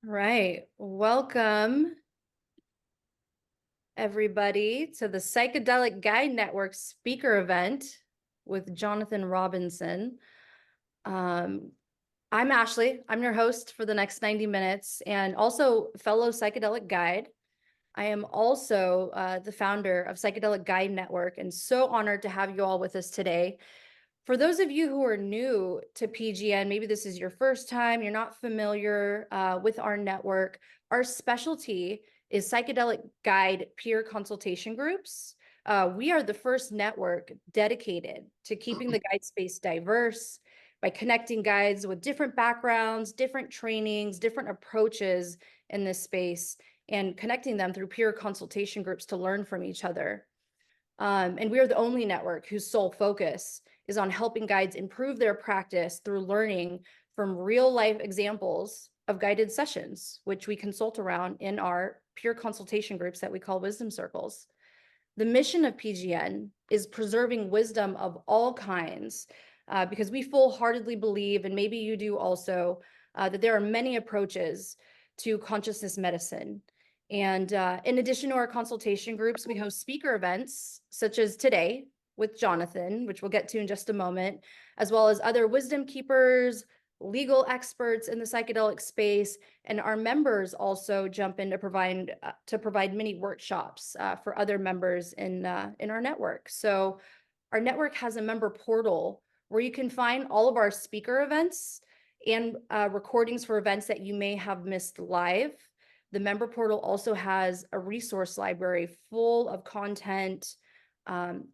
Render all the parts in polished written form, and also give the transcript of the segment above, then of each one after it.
Right. Welcome, everybody, to the Psychedelic Guide Network speaker event with Jonathan Robinson. Um, I'm Ashley. I'm your host for the next 90 minutes and also fellow psychedelic guide. I am also the founder of Psychedelic Guide Network and so honored to have you all with us today. For those of you who are new to PGN, maybe this is your first time, you're not familiar with our network, our specialty is psychedelic guide peer consultation groups. We are the first network dedicated to keeping the guide space diverse by connecting guides with different backgrounds, different trainings, different approaches in this space, and connecting them through peer consultation groups to learn from each other. And we are the only network whose sole focus is on helping guides improve their practice through learning from real life examples of guided sessions, which we consult around in our peer consultation groups that we call wisdom circles. The mission of PGN is preserving wisdom of all kinds because we full-heartedly believe, and maybe you do also, that there are many approaches to consciousness medicine. And in addition to our consultation groups, we host speaker events such as today with Jonathan, which we'll get to in just a moment, as well as other wisdom keepers, legal experts in the psychedelic space, and our members also jump in to provide many workshops for other members in our network. So our network has a member portal where you can find all of our speaker events and recordings for events that you may have missed live. The member portal also has a resource library full of content,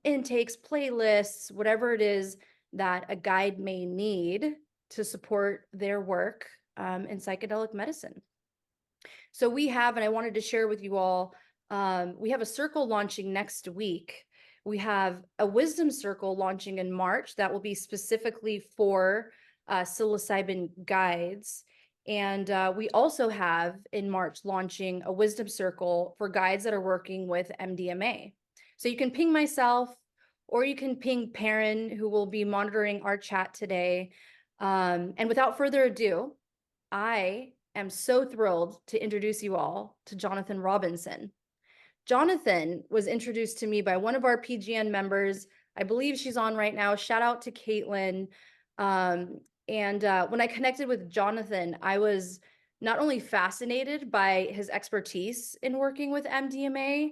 intakes, playlists, whatever it is that a guide may need to support their work in psychedelic medicine. So we have, and I wanted to share with you all, we have a circle launching next week. We have a wisdom circle launching in March that will be specifically for psilocybin guides. And we also have in March launching a wisdom circle for guides that are working with MDMA. So you can ping myself or you can ping Perrin, who will be monitoring our chat today. And without further ado, I am so thrilled to introduce you all to Jonathan Robinson. Jonathan was introduced to me by one of our PGN members. I believe she's on right now. Shout out to Caitlin. When I connected with Jonathan, I was not only fascinated by his expertise in working with MDMA,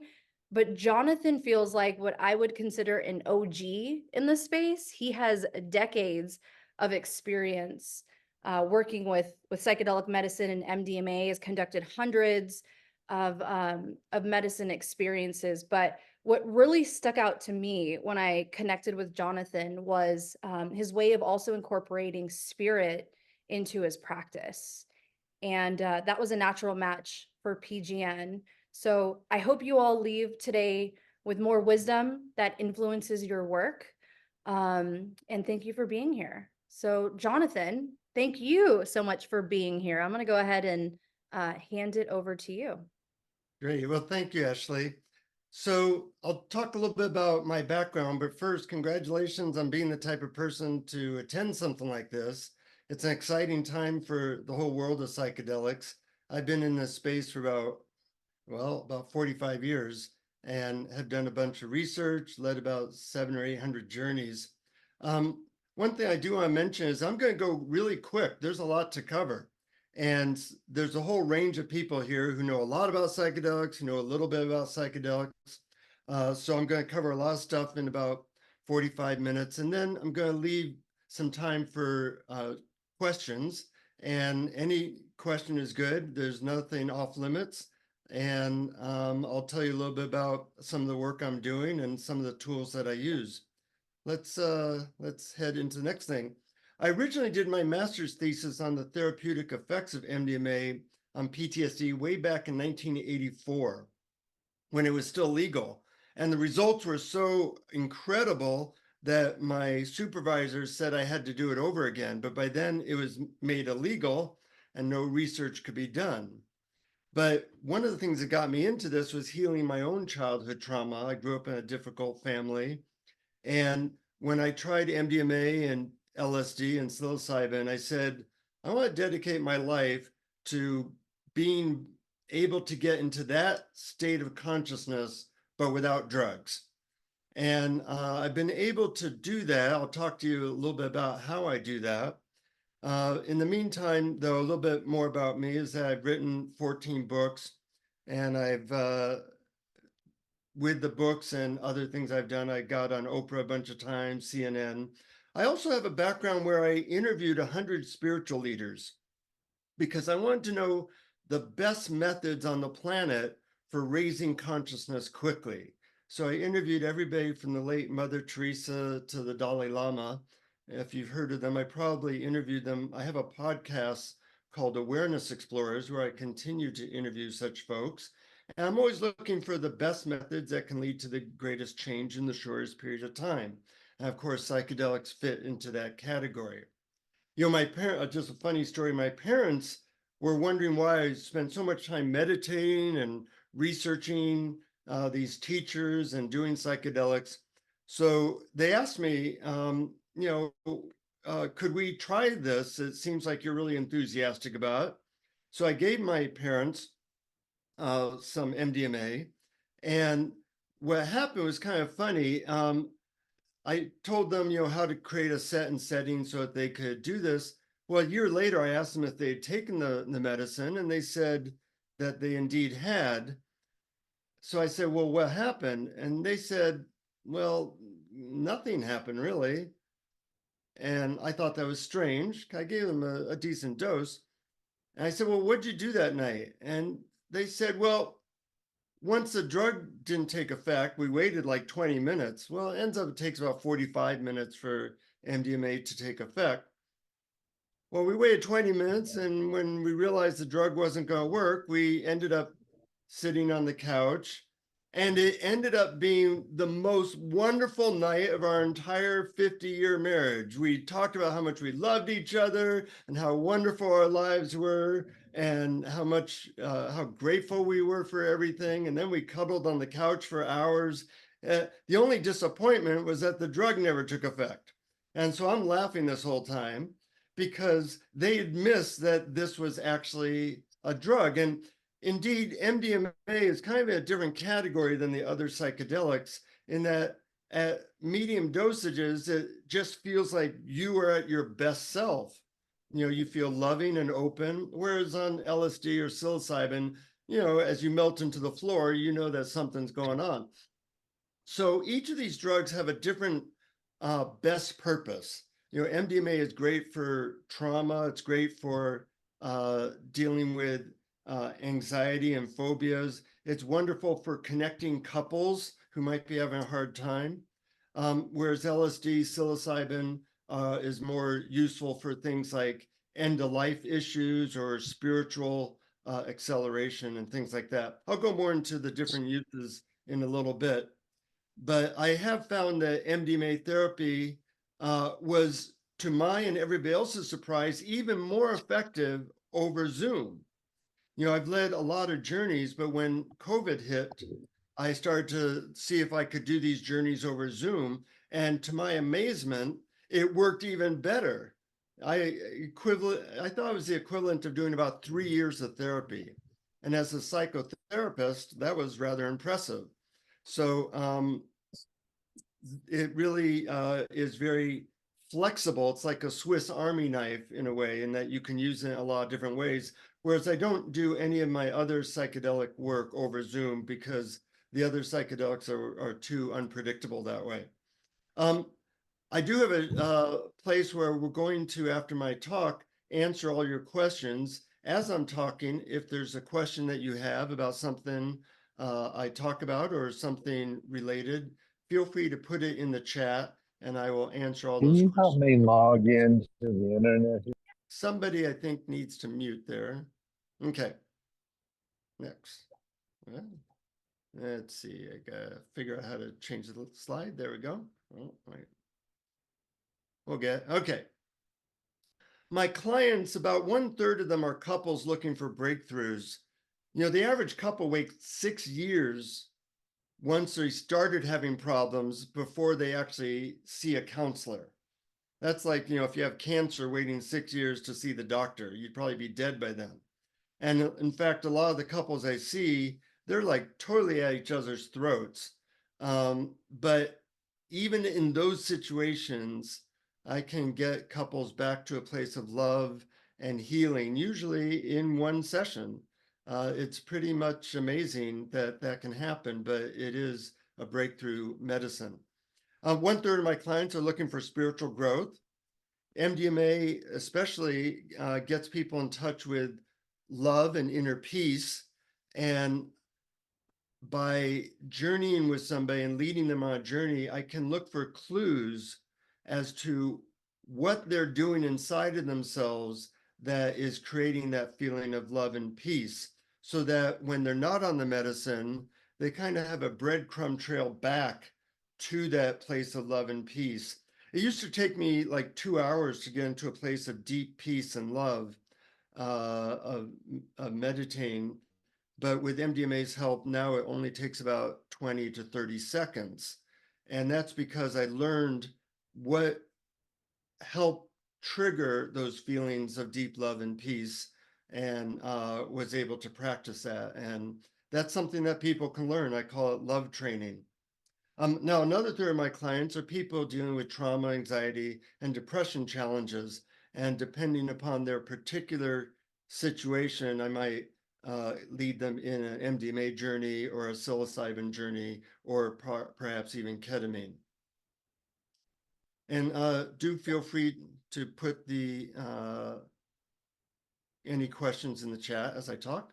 but Jonathan feels like what I would consider an OG in the space. He has decades of experience working with psychedelic medicine, and MDMA, has conducted hundreds of medicine experiences. But what really stuck out to me when I connected with Jonathan was his way of also incorporating spirit into his practice. And that was a natural match for PGN. So I hope you all leave today with more wisdom that influences your work. And thank you for being here. So Jonathan, thank you so much for being here. I'm going to go ahead and hand it over to you. Great. Well, thank you, Ashley. So I'll talk a little bit about my background, but first, congratulations on being the type of person to attend something like this. It's an exciting time for the whole world of psychedelics. I've been in this space for about 45 years and have done a bunch of research, led about 700 or 800 journeys. One thing I do want to mention is I'm going to go really quick. There's a lot to cover. And there's a whole range of people here who know a lot about psychedelics, who know a little bit about psychedelics. So I'm going to cover a lot of stuff in about 45 minutes. And then I'm going to leave some time for questions. And any question is good. There's nothing off limits. And I'll tell you a little bit about some of the work I'm doing and some of the tools that I use. Let's head into the next thing. I originally did my master's thesis on the therapeutic effects of MDMA on PTSD way back in 1984, when it was still legal. And the results were so incredible that my supervisor said I had to do it over again. But by then it was made illegal and no research could be done. But one of the things that got me into this was healing my own childhood trauma. I grew up in a difficult family. And when I tried MDMA and LSD and psilocybin, I said, I want to dedicate my life to being able to get into that state of consciousness, but without drugs. And I've been able to do that. I'll talk to you a little bit about how I do that. In the meantime, though, a little bit more about me is that I've written 14 books, and I've with the books and other things I've done, I got on Oprah a bunch of times, CNN. I also have a background where I interviewed 100 spiritual leaders because I wanted to know the best methods on the planet for raising consciousness quickly. So I interviewed everybody from the late Mother Teresa to the Dalai Lama. If you've heard of them, I probably interviewed them. I have a podcast called Awareness Explorers where I continue to interview such folks. And I'm always looking for the best methods that can lead to the greatest change in the shortest period of time. And of course, psychedelics fit into that category. You know, my parents, just a funny story, my parents were wondering why I spent so much time meditating and researching these teachers and doing psychedelics. So they asked me, could we try this? It seems like you're really enthusiastic about it. So I gave my parents some MDMA. And what happened was kind of funny. I told them, how to create a set and setting so that they could do this. Well, a year later, I asked them if they had taken the medicine, and they said that they indeed had. So I said, well, what happened? And they said, well, nothing happened really. And I thought that was strange. I gave them a decent dose. And I said, well, what'd you do that night? And they said, well, once the drug didn't take effect, we waited like 20 minutes. Well, it ends up it takes about 45 minutes for MDMA to take effect. Well, we waited 20 minutes, and when we realized the drug wasn't going to work, we ended up sitting on the couch, and it ended up being the most wonderful night of our entire 50-year marriage. We talked about how much we loved each other and how wonderful our lives were and how grateful we were for everything. And then we cuddled on the couch for hours. The only disappointment was that the drug never took effect. And so I'm laughing this whole time because they had missed that this was actually a drug. And indeed, MDMA is kind of a different category than the other psychedelics in that at medium dosages, it just feels like you are at your best self. You feel loving and open, whereas on LSD or psilocybin, as you melt into the floor, you know that something's going on. So each of these drugs have a different best purpose. MDMA is great for trauma. It's great for dealing with anxiety and phobias. It's wonderful for connecting couples who might be having a hard time. Whereas LSD, psilocybin is more useful for things like end-of-life issues or spiritual acceleration and things like that. I'll go more into the different uses in a little bit. But I have found that MDMA therapy was, to my and everybody else's surprise, even more effective over Zoom. I've led a lot of journeys, but when COVID hit, I started to see if I could do these journeys over Zoom. And to my amazement, it worked even better. I thought it was the equivalent of doing about 3 years of therapy. And as a psychotherapist, that was rather impressive. So it really is very flexible. It's like a Swiss Army knife in a way, in that you can use it in a lot of different ways. Whereas I don't do any of my other psychedelic work over Zoom because the other psychedelics are too unpredictable that way. I do have a place where we're going to, after my talk, answer all your questions. As I'm talking, if there's a question that you have about something I talk about or something related, feel free to put it in the chat and I will answer all Can those you help questions. me log in to the internet? Somebody I think needs to mute there. Okay, next. Well, let's see, I gotta figure out how to change the slide. There we go. Oh, wait. We'll get, okay. My clients, about 1/3 of them are couples looking for breakthroughs. The average couple waits 6 years once they started having problems before they actually see a counselor. That's like, if you have cancer waiting 6 years to see the doctor, you'd probably be dead by then. And in fact, a lot of the couples I see, they're like totally at each other's throats. But even in those situations, I can get couples back to a place of love and healing, usually in one session. It's pretty much amazing that that can happen, but it is a breakthrough medicine. 1/3 of my clients are looking for spiritual growth. MDMA especially gets people in touch with love and inner peace. And by journeying with somebody and leading them on a journey, I can look for clues as to what they're doing inside of themselves that is creating that feeling of love and peace, so that when they're not on the medicine, they kind of have a breadcrumb trail back to that place of love and peace. It used to take me like 2 hours to get into a place of deep peace and love, of meditating. But with MDMA's help, now it only takes about 20 to 30 seconds. And that's because I learned what helped trigger those feelings of deep love and peace, and was able to practice that. And that's something that people can learn. I call it love training. Now, another third of my clients are people dealing with trauma, anxiety, and depression challenges. And depending upon their particular situation, I might lead them in an MDMA journey or a psilocybin journey, or perhaps even ketamine. And do feel free to put the any questions in the chat as I talk.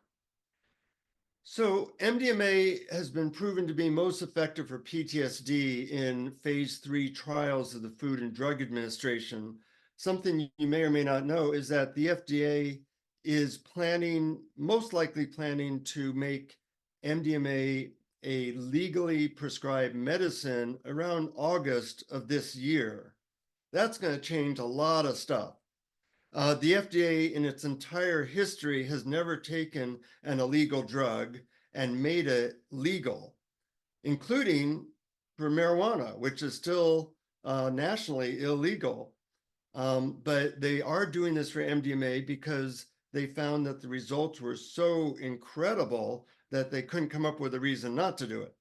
So MDMA has been proven to be most effective for PTSD in phase 3 trials of the Food and Drug Administration. Something you may or may not know is that the FDA is planning, most likely planning, to make MDMA a legally prescribed medicine around August of this year. That's going to change a lot of stuff. The FDA in its entire history has never taken an illegal drug and made it legal, including for marijuana, which is still nationally illegal. But they are doing this for MDMA because they found that the results were so incredible that they couldn't come up with a reason not to do it.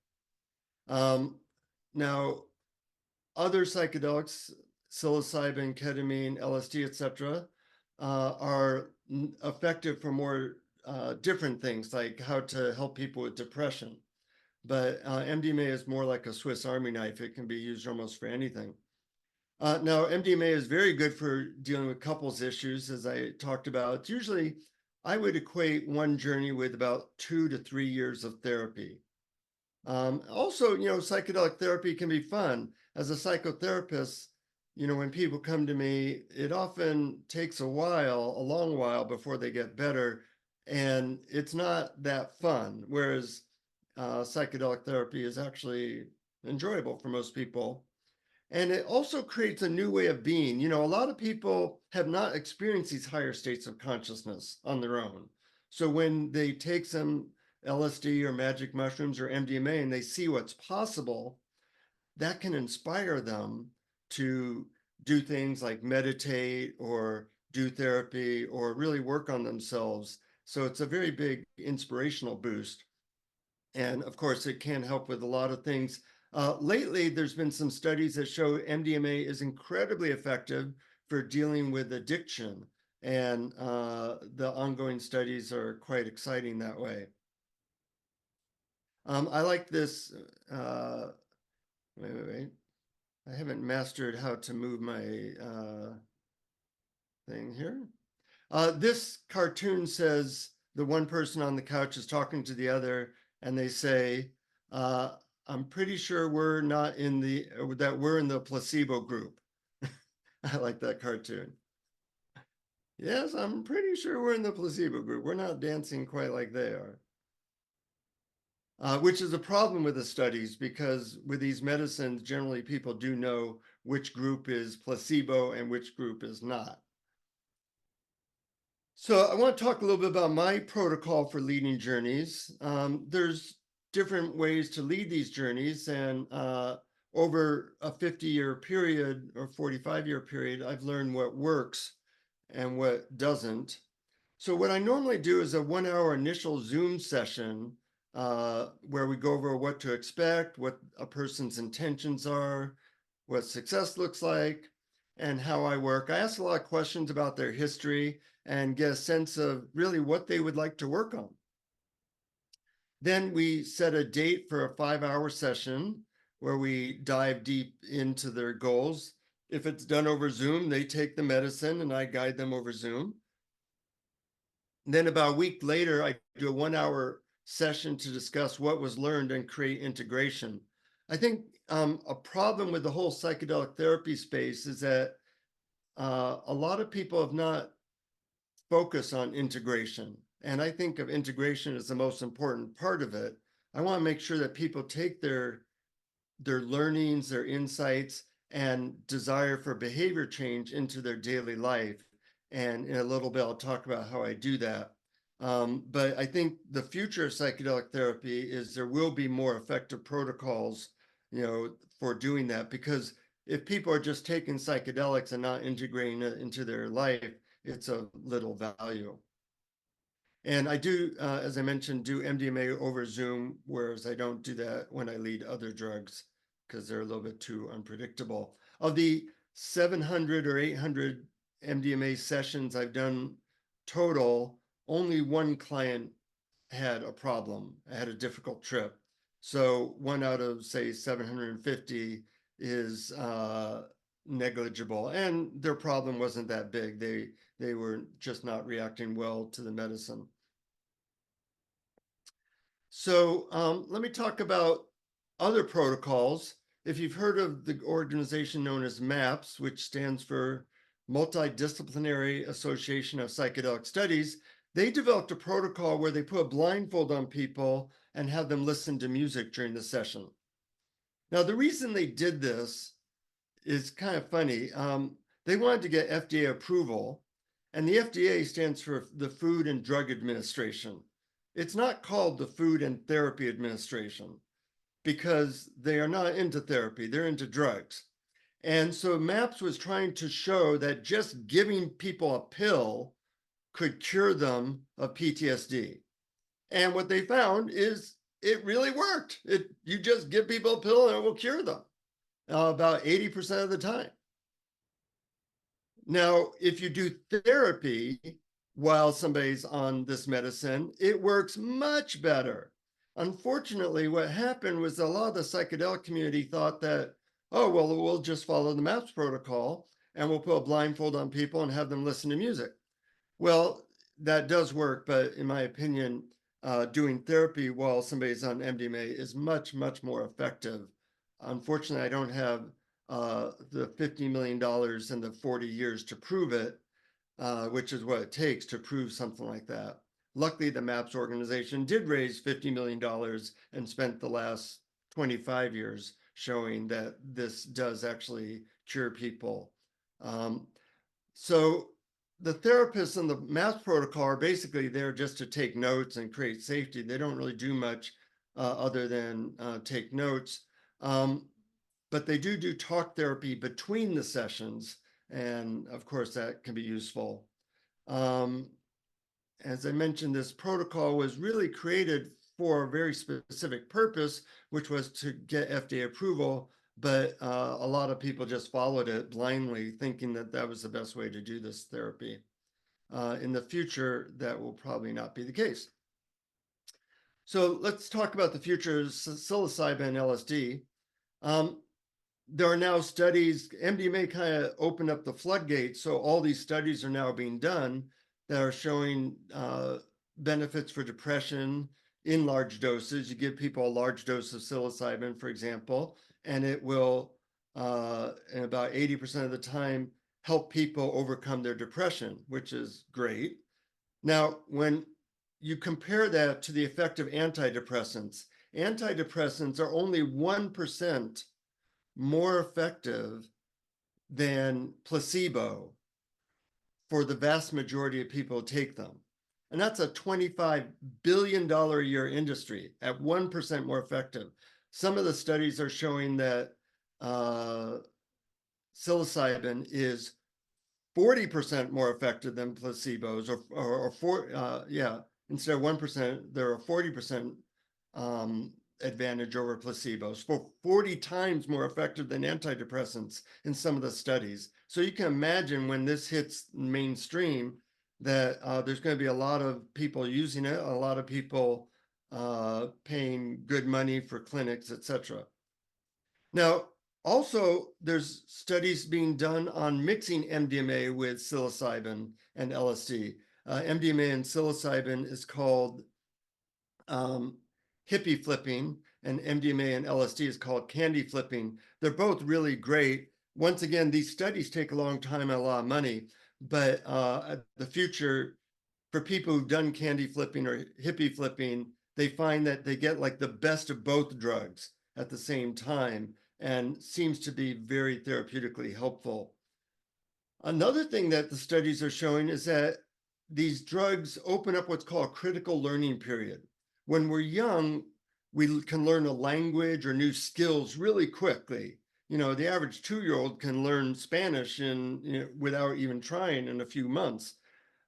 Now, other psychedelics, psilocybin, ketamine, LSD, etc., are effective for more different things, like how to help people with depression. But MDMA is more like a Swiss Army knife. It can be used almost for anything. Now, MDMA is very good for dealing with couples issues, as I talked about. It's usually, I would equate one journey with about 2 to 3 years of therapy. Also, psychedelic therapy can be fun. As a psychotherapist, when people come to me, it often takes a long while before they get better, and it's not that fun. Whereas psychedelic therapy is actually enjoyable for most people. And it also creates a new way of being. A lot of people have not experienced these higher states of consciousness on their own. So when they take some LSD or magic mushrooms or MDMA and they see what's possible, that can inspire them to do things like meditate or do therapy or really work on themselves. So it's a very big inspirational boost. And of course, it can help with a lot of things. Lately, there's been some studies that show MDMA is incredibly effective for dealing with addiction. And the ongoing studies are quite exciting that way. I like this. Wait. I haven't mastered how to move my thing here. This cartoon says the one person on the couch is talking to the other, and they say, I'm pretty sure we're not that we're in the placebo group. I like that cartoon. Yes, I'm pretty sure we're in the placebo group. We're not dancing quite like they are. Which is a problem with the studies, because with these medicines, generally people do know which group is placebo and which group is not. So I want to talk a little bit about my protocol for leading journeys. There's different ways to lead these journeys, and over a 50-year period or 45-year period, I've learned what works and what doesn't. So what I normally do is a 1 hour initial Zoom session where we go over what to expect, what a person's intentions are, what success looks like, and how I work. I ask a lot of questions about their history and get a sense of really what they would like to work on. Then we set a date for a 5 hour session where we dive deep into their goals. If it's done over Zoom, they take the medicine and I guide them over Zoom. And then about a week later, I do a 1 hour session to discuss what was learned and create integration. I think a problem with the whole psychedelic therapy space is that a lot of people have not focused on integration. And I think of integration as the most important part of it. I want to make sure that people take their learnings, their insights, and desire for behavior change into their daily life. And in a little bit, I'll talk about how I do that. But I think the future of psychedelic therapy is there will be more effective protocols, for doing that. Because if people are just taking psychedelics and not integrating it into their life, it's of little value. And I do, as I mentioned, do MDMA over Zoom, whereas I don't do that when I lead other drugs because they're a little bit too unpredictable. Of the 700 or 800 MDMA sessions I've done total, only one client had a problem, had a difficult trip. So one out of, say, 750 is negligible, and their problem wasn't that big. They were just not reacting well to the medicine. So let me talk about other protocols. If you've heard of the organization known as MAPS, which stands for Multidisciplinary Association of Psychedelic Studies, they developed a protocol where they put a blindfold on people and have them listen to music during the session. Now, the reason they did this is kind of funny. They wanted to get FDA approval, and the FDA stands for the Food and Drug Administration. It's not called the Food and Therapy Administration because they are not into therapy, they're into drugs. And so MAPS was trying to show that just giving people a pill could cure them of PTSD. And what they found is it really worked. You just give people a pill and it will cure them about 80% of the time. Now, if you do therapy while somebody's on this medicine, it works much better. Unfortunately, what happened was a lot of the psychedelic community thought that, oh, well, we'll just follow the MAPS protocol and we'll put a blindfold on people and have them listen to music. Well, that does work, but in my opinion, doing therapy while somebody's on MDMA is much, much more effective. Unfortunately, I don't have the $50 million and the 40 years to prove it, which is what it takes to prove something like that. Luckily, the MAPS organization did raise $50 million and spent the last 25 years showing that this does actually cure people. So the therapists in the MAPS protocol are basically there just to take notes and create safety. They don't really do much other than take notes. But they do talk therapy between the sessions. And of course, that can be useful. As I mentioned, this protocol was really created for a very specific purpose, which was to get FDA approval. But a lot of people just followed it blindly, thinking that that was the best way to do this therapy. In the future, that will probably not be the case. So let's talk about the future of psilocybin and LSD. There are now studies, MDMA kind of opened up the floodgates, so all these studies are now being done that are showing benefits for depression in large doses. You give people a large dose of psilocybin, for example, and it will, in about 80% of the time, help people overcome their depression, which is great. Now, when you compare that to the effect of antidepressants are only 1% more effective than placebo for the vast majority of people who take them. And that's a $25 billion a year industry at 1% more effective. Some of the studies are showing that psilocybin is 40% more effective than placebos, instead of 1%, there are 40% advantage over placebos, for 40 times more effective than antidepressants in some of the studies. So you can imagine when this hits mainstream that there's going to be a lot of people using it, a lot of people paying good money for clinics, etc. Now, also, there's studies being done on mixing MDMA with psilocybin and LSD. MDMA and psilocybin is called hippie flipping, and MDMA and LSD is called candy flipping. They're both really great. Once again, these studies take a long time and a lot of money, but the future, for people who've done candy flipping or hippie flipping, they find that they get like the best of both drugs at the same time, and seems to be very therapeutically helpful. Another thing that the studies are showing is that these drugs open up what's called a critical learning period. When we're young, we can learn a language or new skills really quickly. You know, the average 2-year-old can learn Spanish without even trying in a few months.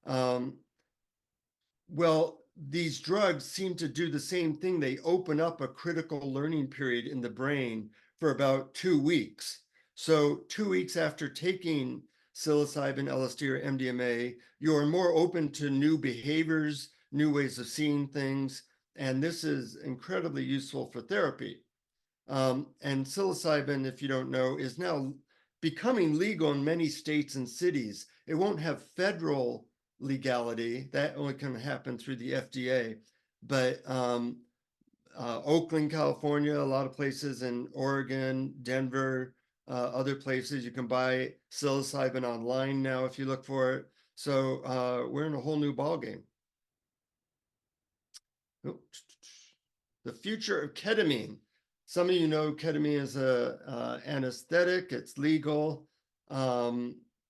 Well, these drugs seem to do the same thing. They open up a critical learning period in the brain for about 2 weeks. So 2 weeks after taking psilocybin, LSD, or MDMA, you're more open to new behaviors, new ways of seeing things, and this is incredibly useful for therapy. And psilocybin, if you don't know, is now becoming legal in many states and cities. It won't have federal legality. That only can happen through the FDA. But Oakland, California, a lot of places in Oregon, Denver, other places, you can buy psilocybin online now if you look for it. So we're in a whole new ballgame. The future of ketamine. Some of you know ketamine is a anesthetic. It's legal.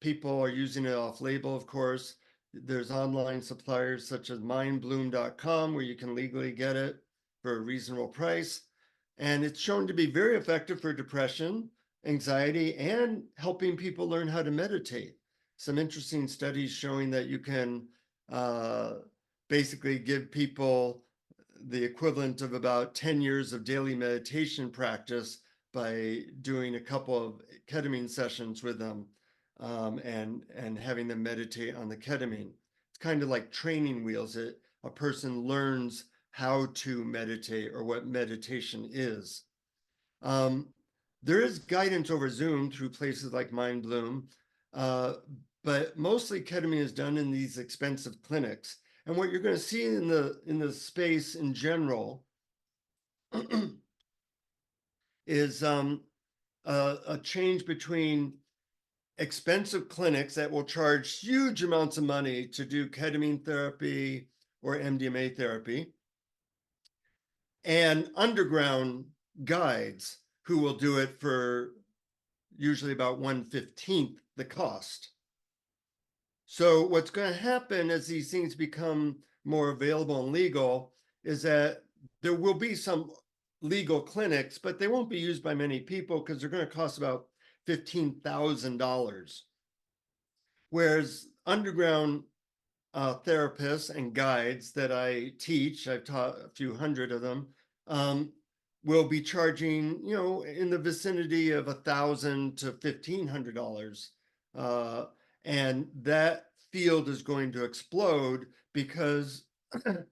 People are using it off label, of course. There's online suppliers such as mindbloom.com where you can legally get it for a reasonable price. And it's shown to be very effective for depression, anxiety, and helping people learn how to meditate. Some interesting studies showing that you can basically give people the equivalent of about 10 years of daily meditation practice by doing a couple of ketamine sessions with them and having them meditate on the ketamine. It's kind of like training wheels. A person learns how to meditate or what meditation is. There is guidance over Zoom through places like MindBloom, but mostly ketamine is done in these expensive clinics. And what you're going to see in the space in general is a change between expensive clinics that will charge huge amounts of money to do ketamine therapy or MDMA therapy, and underground guides who will do it for usually about 1/15 the cost. So what's going to happen as these things become more available and legal is that there will be some legal clinics, but they won't be used by many people because they're going to cost about $15,000. Whereas underground therapists and guides that I teach, I've taught a few hundred of them, will be charging, in the vicinity of $1,000 to $1,500. And that field is going to explode because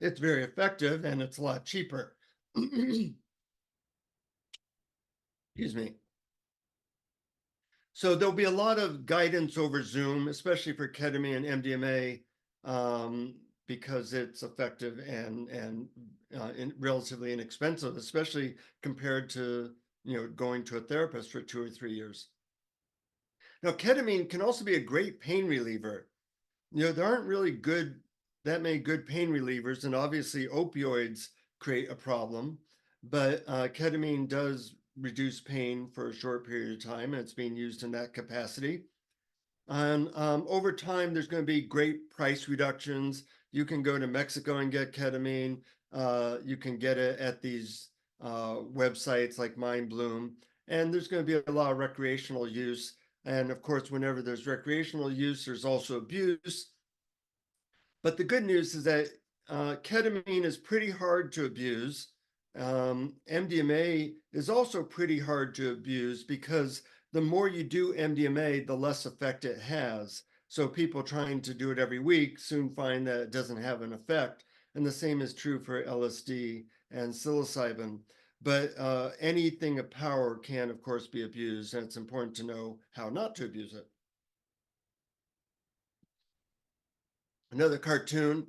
it's very effective and it's a lot cheaper. Excuse me. So there'll be a lot of guidance over Zoom, especially for ketamine and MDMA, because it's effective and relatively inexpensive, especially compared to going to a therapist for 2 or 3 years. Now, ketamine can also be a great pain reliever. There aren't really that many good pain relievers, and obviously opioids create a problem, but ketamine does reduce pain for a short period of time, and it's being used in that capacity. And over time, there's going to be great price reductions. You can go to Mexico and get ketamine. You can get it at these websites like MindBloom, and there's going to be a lot of recreational use. And of course, whenever there's recreational use, there's also abuse. But the good news is that ketamine is pretty hard to abuse. MDMA is also pretty hard to abuse because the more you do MDMA, the less effect it has. So people trying to do it every week soon find that it doesn't have an effect. And the same is true for LSD and psilocybin. But anything of power can, of course, be abused, and it's important to know how not to abuse it. Another cartoon.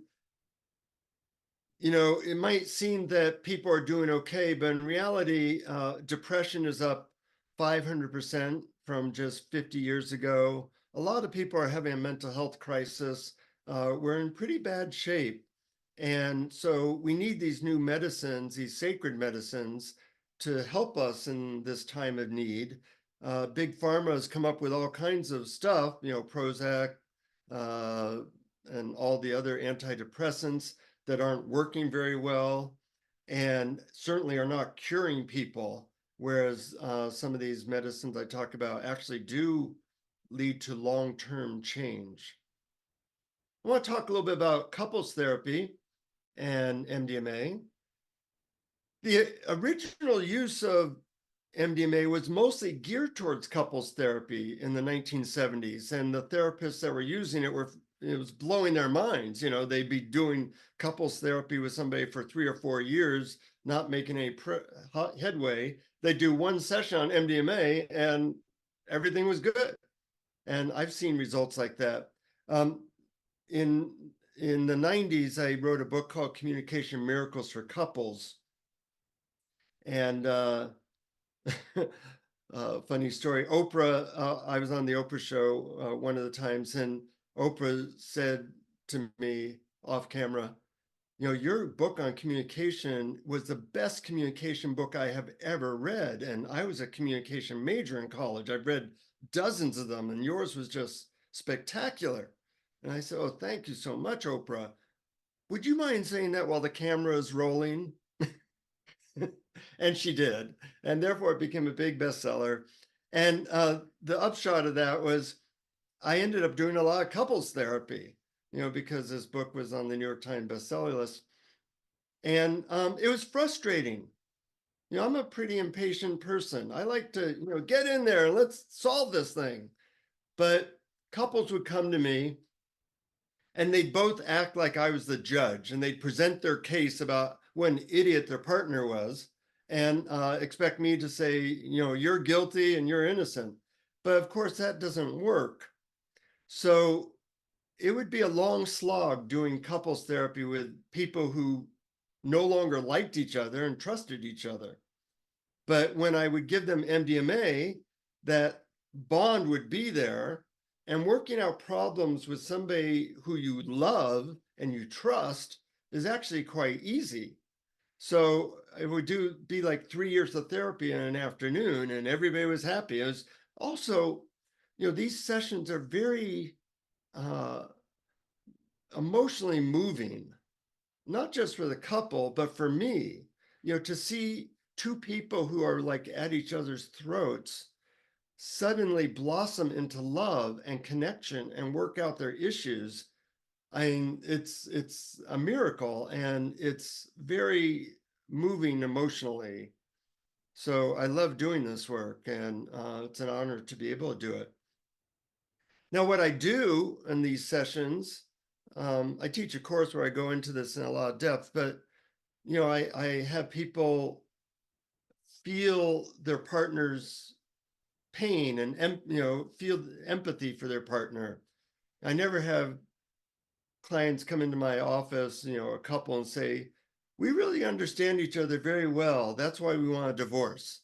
You know, it might seem that people are doing okay, but in reality, depression is up 500% from just 50 years ago. A lot of people are having a mental health crisis. We're in pretty bad shape. And so we need these new medicines, these sacred medicines, to help us in this time of need. Big Pharma has come up with all kinds of stuff, you know, Prozac, and all the other antidepressants that aren't working very well and certainly are not curing people, whereas some of these medicines I talk about actually do lead to long-term change. I want to talk a little bit about couples therapy and MDMA. The original use of MDMA was mostly geared towards couples therapy in the 1970s, and the therapists that were using it was blowing their minds. You know, they'd be doing couples therapy with somebody for 3 or 4 years, not making any headway. They'd do one session on MDMA and everything was good. And I've seen results like that. In the 90s, I wrote a book called Communication Miracles for Couples. And funny story. Oprah, I was on the Oprah show one of the times, and Oprah said to me off camera, you know, your book on communication was the best communication book I have ever read. And I was a communication major in college. I've read dozens of them, and yours was just spectacular. And I said, oh, thank you so much, Oprah. Would you mind saying that while the camera is rolling? And she did. And therefore it became a big bestseller. And the upshot of that was I ended up doing a lot of couples therapy, you know, because this book was on the New York Times bestseller list. And it was frustrating. You know, I'm a pretty impatient person. I like to, you know, get in there and let's solve this thing. But couples would come to me and they'd both act like I was the judge, and they'd present their case about what an idiot their partner was and expect me to say, you know, you're guilty and you're innocent. But of course, that doesn't work. So it would be a long slog doing couples therapy with people who no longer liked each other and trusted each other. But when I would give them MDMA, that bond would be there, and working out problems with somebody who you love and you trust is actually quite easy. So it would be like 3 years of therapy in an afternoon, and everybody was happy. It was also, you know, these sessions are very emotionally moving, not just for the couple, but for me, you know, to see two people who are like at each other's throats suddenly blossom into love and connection and work out their issues. I mean, it's a miracle, and it's very moving emotionally. So I love doing this work, and it's an honor to be able to do it. Now, what I do in these sessions, I teach a course where I go into this in a lot of depth, but you know, I have people feel their partner's pain and you know, feel empathy for their partner. I never have clients come into my office, you know, a couple, and say, we really understand each other very well. That's why we want a divorce.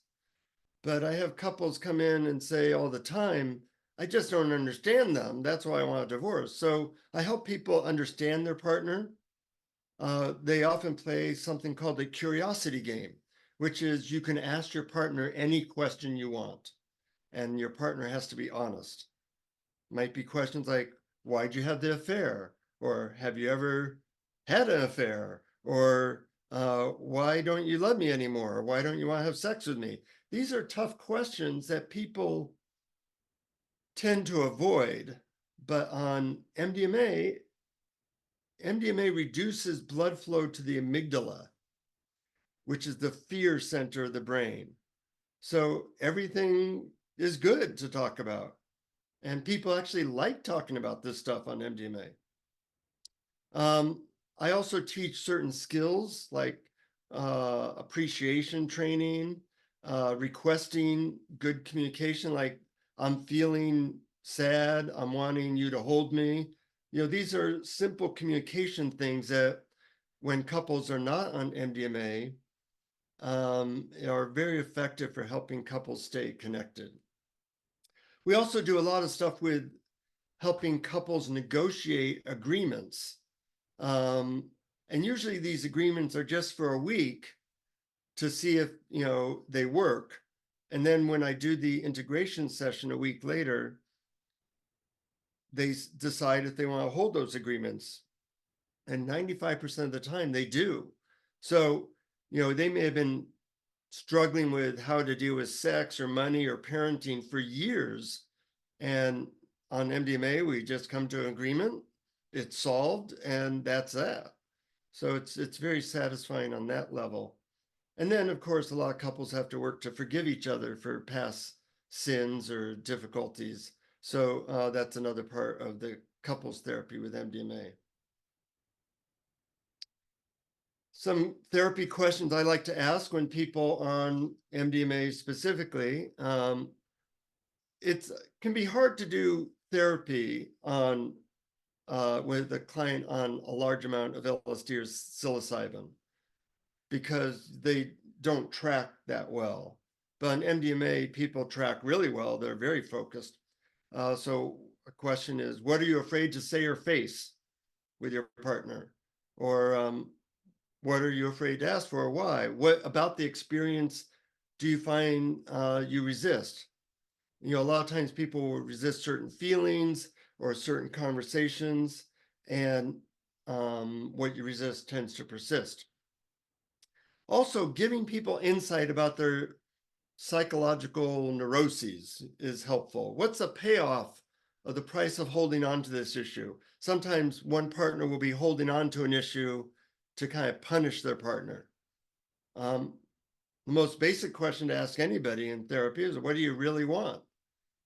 But I have couples come in and say all the time, I just don't understand them. That's why I want a divorce. So I help people understand their partner. They often play something called the curiosity game, which is you can ask your partner any question you want, and your partner has to be honest. Might be questions like, why'd you have the affair? Or have you ever had an affair? Or why don't you love me anymore? Why don't you want to have sex with me? These are tough questions that people tend to avoid. But on MDMA, MDMA reduces blood flow to the amygdala, which is the fear center of the brain. So everything is good to talk about. And people actually like talking about this stuff on MDMA. I also teach certain skills like appreciation training, requesting good communication, like I'm feeling sad, I'm wanting you to hold me. These are simple communication things that when couples are not on MDMA, are very effective for helping couples stay connected. We also do a lot of stuff with helping couples negotiate agreements. And usually these agreements are just for a week to see if, they work. And then when I do the integration session a week later, they decide if they want to hold those agreements. And 95% of the time they do. So, they may have been struggling with how to deal with sex or money or parenting for years. And on MDMA, we just come to an agreement, it's solved, and that's that. So it's very satisfying on that level. And then, of course, a lot of couples have to work to forgive each other for past sins or difficulties. So that's another part of the couples therapy with MDMA. Some therapy questions I like to ask when people on MDMA specifically. It can be hard to do therapy on with a client on a large amount of LSD or psilocybin because they don't track that well. But on MDMA, people track really well. They're very focused. So a question is, what are you afraid to say or face with your partner? Or what are you afraid to ask for? Or why? What about the experience do you find you resist? A lot of times people will resist certain feelings or certain conversations, and what you resist tends to persist. Also, giving people insight about their psychological neuroses is helpful. What's the payoff of the price of holding on to this issue? Sometimes one partner will be holding on to an issue to kind of punish their partner. The most basic question to ask anybody in therapy is, what do you really want?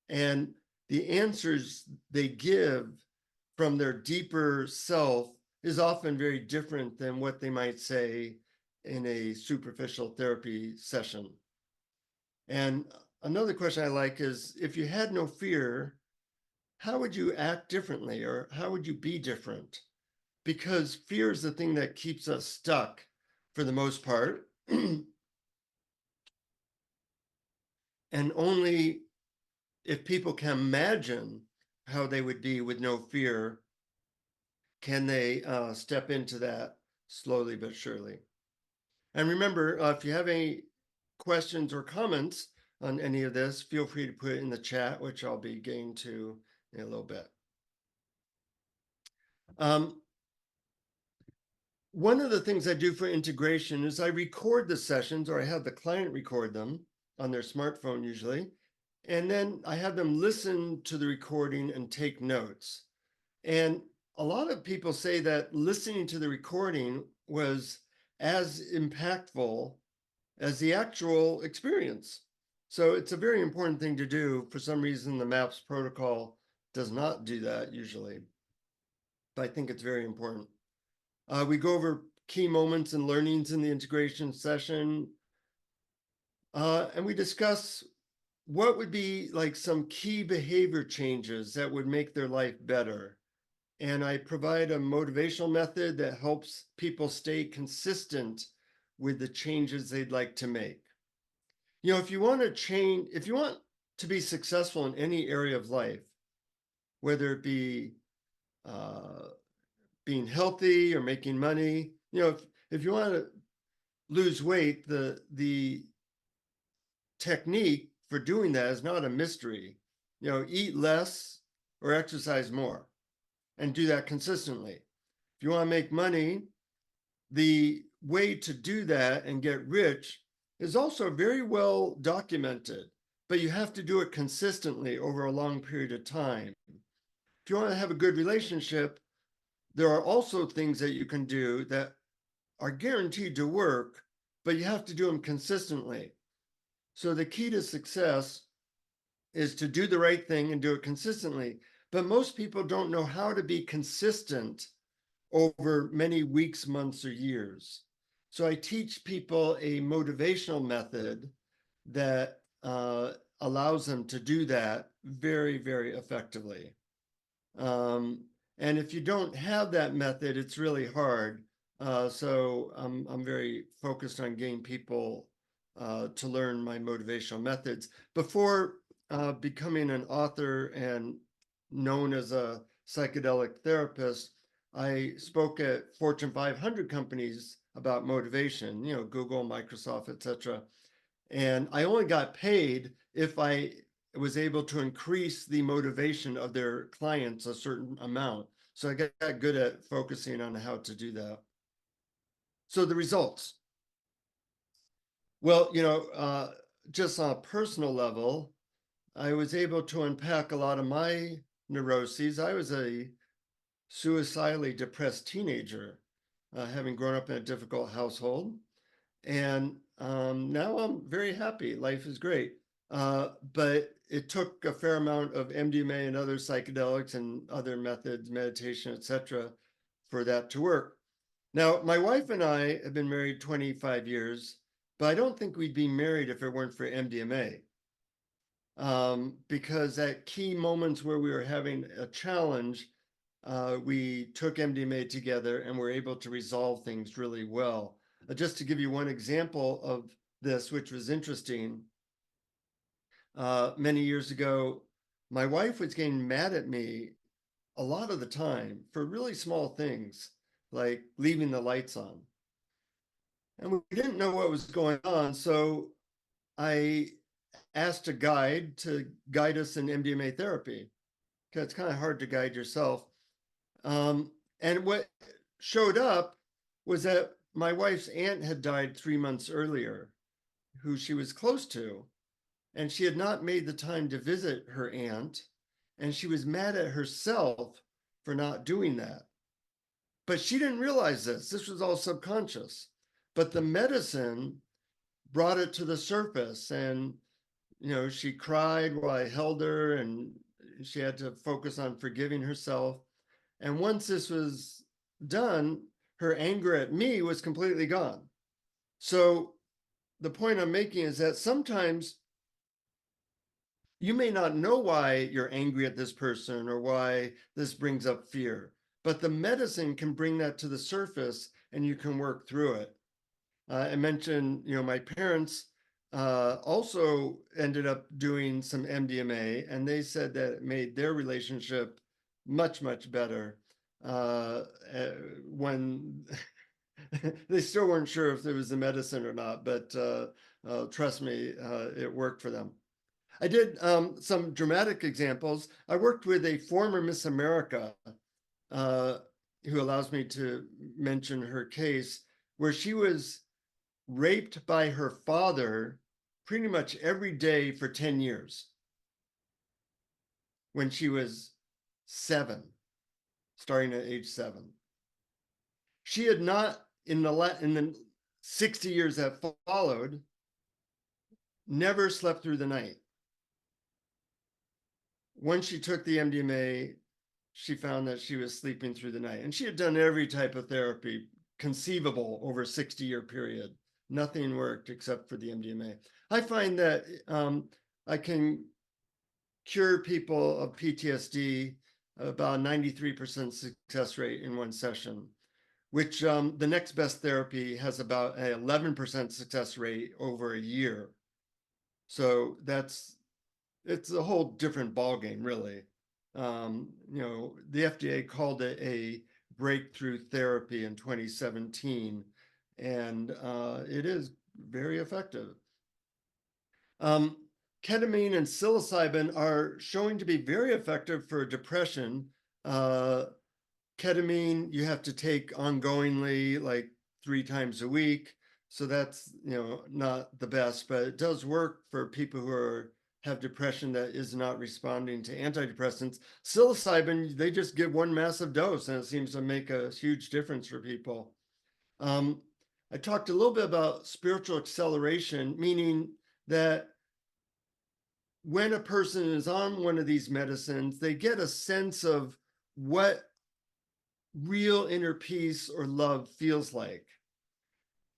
And the answers they give from their deeper self is often very different than what they might say in a superficial therapy session. And another question I like is, if you had no fear, how would you act differently, or how would you be different? Because fear is the thing that keeps us stuck for the most part. And only if people can imagine how they would be with no fear, can they step into that slowly but surely. And remember, if you have any questions or comments on any of this, feel free to put it in the chat, which I'll be getting to in a little bit. One of the things I do for integration is I record the sessions, or I have the client record them on their smartphone usually, and then I have them listen to the recording and take notes. And a lot of people say that listening to the recording was as impactful as the actual experience. So it's a very important thing to do. For some reason, the MAPS protocol does not do that usually, but I think it's very important. We go over key moments and learnings in the integration session, and we discuss what would be like some key behavior changes that would make their life better. And I provide a motivational method that helps people stay consistent with the changes they'd like to make. If you want to change, if you want to be successful in any area of life, whether it be being healthy or making money, if you want to lose weight, the technique for doing that is not a mystery. Eat less or exercise more, and do that consistently. If you want to make money, the way to do that and get rich is also very well documented. but you have to do it consistently over a long period of time. If you want to have a good relationship, there are also things that you can do that are guaranteed to work, but you have to do them consistently. So the key to success is to do the right thing and do it consistently. But most people don't know how to be consistent over many weeks, months, or years. So I teach people a motivational method that allows them to do that very, very effectively. And if you don't have that method, it's really hard. So I'm very focused on getting people to learn my motivational methods. Before becoming an author and known as a psychedelic therapist, I spoke at Fortune 500 companies about motivation, Google, Microsoft, etc. And I only got paid if I was able to increase the motivation of their clients a certain amount. So I got good at focusing on how to do that. So the results. Well, just on a personal level, I was able to unpack a lot of my neuroses. I was a suicidally depressed teenager, having grown up in a difficult household. And now I'm very happy. Life is great. But it took a fair amount of MDMA and other psychedelics and other methods, meditation, etc., for that to work. Now, my wife and I have been married 25 years, but I don't think we'd be married if it weren't for MDMA. Because at key moments where we were having a challenge, we took MDMA together and were able to resolve things really well. Just to give you one example of this, which was interesting, many years ago, my wife was getting mad at me a lot of the time for really small things, like leaving the lights on. And we didn't know what was going on, so I asked a guide to guide us in MDMA therapy, because it's kind of hard to guide yourself. And what showed up was that my wife's aunt had died 3 months earlier, who she was close to, and she had not made the time to visit her aunt, and she was mad at herself for not doing that. But she didn't realize this. This was all subconscious. But the medicine brought it to the surface, and she cried while I held her, and she had to focus on forgiving herself. And once this was done, her anger at me was completely gone. So the point I'm making is that sometimes you may not know why you're angry at this person or why this brings up fear, but the medicine can bring that to the surface and you can work through it. I mentioned, my parents also ended up doing some MDMA, and they said that it made their relationship much, much better when they still weren't sure if there was the medicine or not, but trust me, it worked for them. I did some dramatic examples. I worked with a former Miss America who allows me to mention her case, where she was raped by her father pretty much every day for 10 years when she was 7, starting at age 7. She had not, in the 60 years that followed, never slept through the night. Once she took the MDMA, she found that she was sleeping through the night. And she had done every type of therapy conceivable over a 60-year period. Nothing worked except for the MDMA. I find that I can cure people of PTSD about 93% success rate in one session, which the next best therapy has about an 11% success rate over a year. So it's a whole different ballgame, really. The FDA called it a breakthrough therapy in 2017, and it is very effective. Ketamine and psilocybin are showing to be very effective for depression. Ketamine you have to take ongoingly, like 3 times a week. So that's, not the best, but it does work for people who are have depression that is not responding to antidepressants. Psilocybin, they just give one massive dose and it seems to make a huge difference for people. I talked a little bit about spiritual acceleration, meaning that when a person is on one of these medicines, they get a sense of what real inner peace or love feels like.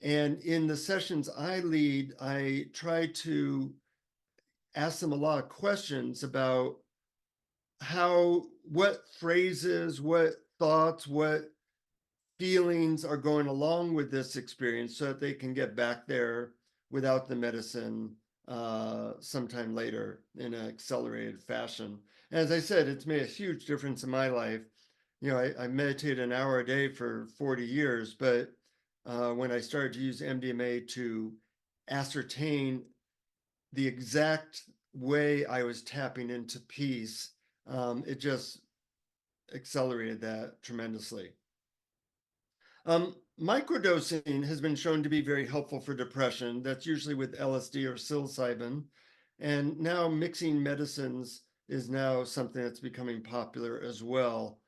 And in the sessions I lead, I try to ask them a lot of questions about what phrases, what thoughts, what feelings are going along with this experience so that they can get back there without the medicine sometime later in an accelerated fashion. As I said, it's made a huge difference in my life. You know, I meditate an hour a day for 40 years, but when I started to use MDMA to ascertain the exact way I was tapping into peace, it just accelerated that tremendously. Microdosing has been shown to be very helpful for depression. That's usually with LSD or psilocybin. And now mixing medicines is now something that's becoming popular as well,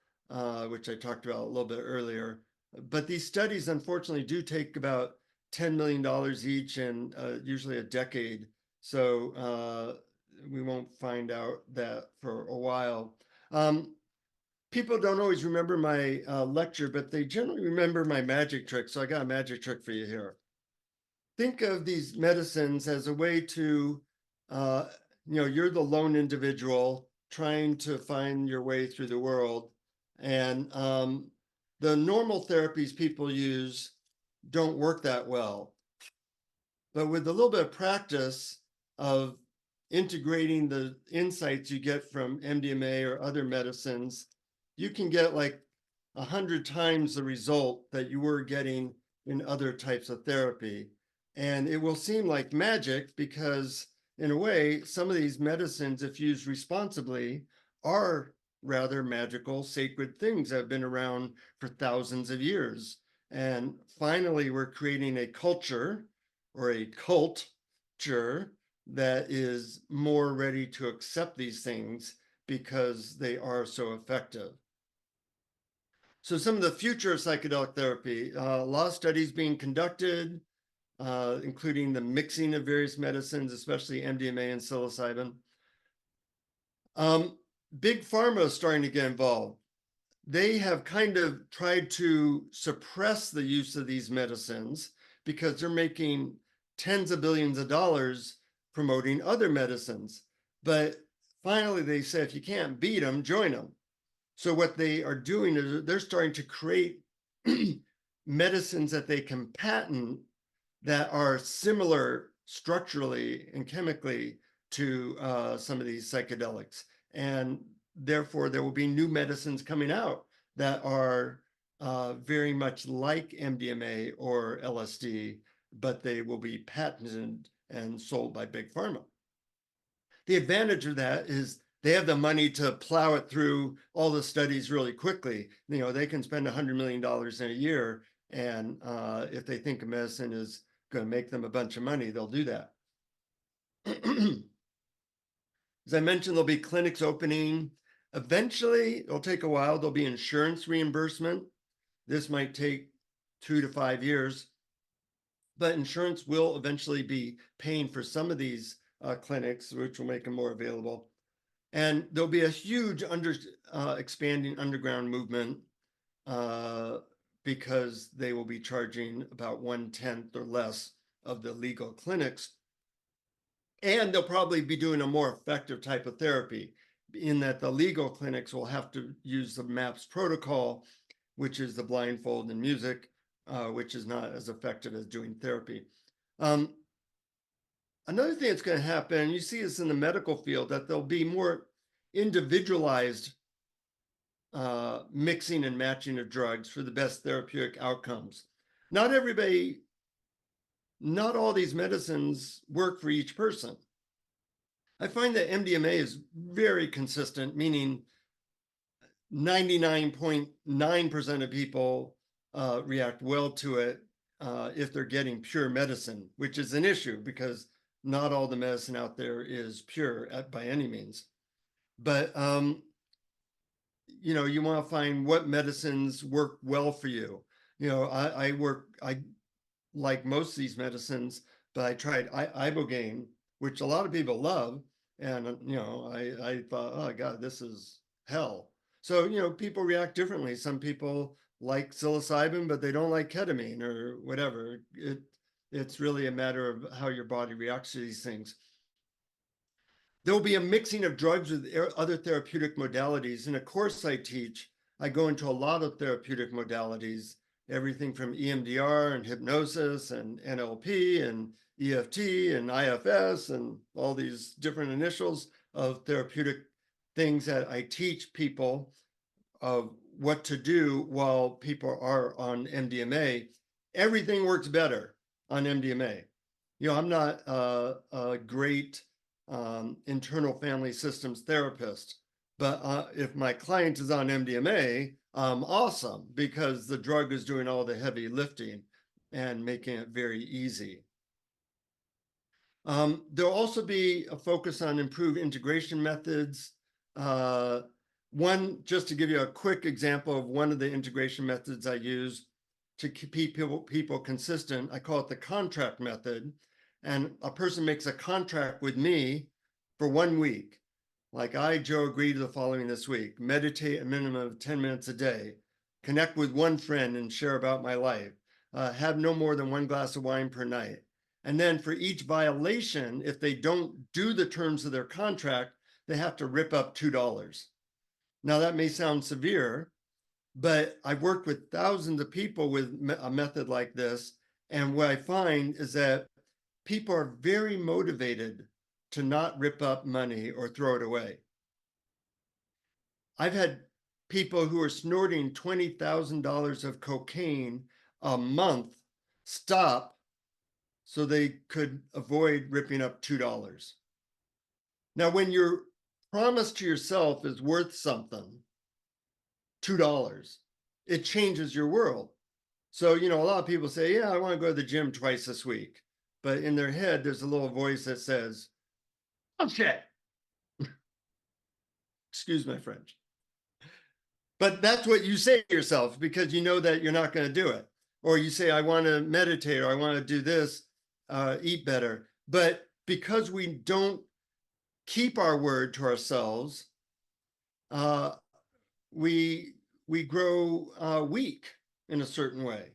which I talked about a little bit earlier. But these studies, unfortunately, do take about $10 million each and usually a decade. So we won't find out that for a while. People don't always remember my lecture, but they generally remember my magic trick. So I got a magic trick for you here. Think of these medicines as a way to, you're the lone individual trying to find your way through the world. And the normal therapies people use don't work that well. But with a little bit of practice of integrating the insights you get from MDMA or other medicines, you can get like 100 times the result that you were getting in other types of therapy. And it will seem like magic because, in a way, some of these medicines, if used responsibly, are rather magical, sacred things that have been around for thousands of years. And finally, we're creating a culture or a culture that is more ready to accept these things because they are so effective. So some of the future of psychedelic therapy, a lot of studies being conducted, including the mixing of various medicines, especially MDMA and psilocybin. Big pharma is starting to get involved. They have kind of tried to suppress the use of these medicines because they're making tens of billions of dollars promoting other medicines. But finally, they say, if you can't beat them, join them. So what they are doing is they're starting to create medicines that they can patent that are similar structurally and chemically to some of these psychedelics. And therefore, there will be new medicines coming out that are very much like MDMA or LSD, but they will be patented and sold by Big Pharma. The advantage of that is they have the money to plow it through all the studies really quickly. You know, they can spend $100 million in a year, and if they think a medicine is going to make them a bunch of money, they'll do that. As I mentioned, there'll be clinics opening. Eventually, it'll take a while. There'll be insurance reimbursement. This might take 2 to 5 years, but insurance will eventually be paying for some of these clinics, which will make them more available. And there'll be a huge expanding underground movement because they will be charging about 1/10 or less of the legal clinics. And they'll probably be doing a more effective type of therapy in that the legal clinics will have to use the MAPS protocol, which is the blindfold and music, which is not as effective as doing therapy. Another thing that's going to happen, you see this in the medical field, that there'll be more individualized mixing and matching of drugs for the best therapeutic outcomes. Not all these medicines work for each person. I find that MDMA is very consistent, meaning 99.9% of people react well to it if they're getting pure medicine, which is an issue because not all the medicine out there is pure by any means. But, you know, you want to find what medicines work well for you. You know, I like most of these medicines, but I tried ibogaine, which a lot of people love. And, you know, I thought, oh God, this is hell. So, you know, people react differently. Some people like psilocybin, but they don't like ketamine or whatever. It's really a matter of how your body reacts to these things. There will be a mixing of drugs with other therapeutic modalities. In a course I teach, I go into a lot of therapeutic modalities, everything from EMDR and hypnosis and NLP and EFT and IFS and all these different initials of therapeutic things that I teach people of what to do while people are on MDMA. Everything works better on MDMA. You know, I'm not a great internal family systems therapist, but if my client is on MDMA, awesome, because the drug is doing all the heavy lifting and making it very easy. There'll also be a focus on improved integration methods. One, just to give you a quick example of one of the integration methods I use to keep people consistent, I call it the contract method. And a person makes a contract with me for 1 week. Like I, Joe, agree to the following this week: meditate a minimum of 10 minutes a day, connect with one friend and share about my life, have no more than 1 glass of wine per night. And then for each violation, if they don't do the terms of their contract, they have to rip up $2. Now that may sound severe, but I've worked with thousands of people with a method like this. And what I find is that people are very motivated to not rip up money or throw it away. I've had people who are snorting $20,000 of cocaine a month stop so they could avoid ripping up $2. Now, when your promise to yourself is worth something, $2, it changes your world. So, you know, a lot of people say, yeah, I want to go to the gym twice this week. But in their head, there's a little voice that says, oh shit. Excuse my French. But that's what you say to yourself because you know that you're not going to do it. Or you say, I want to meditate, or I want to do this, eat better. But because we don't keep our word to ourselves, we grow weak in a certain way.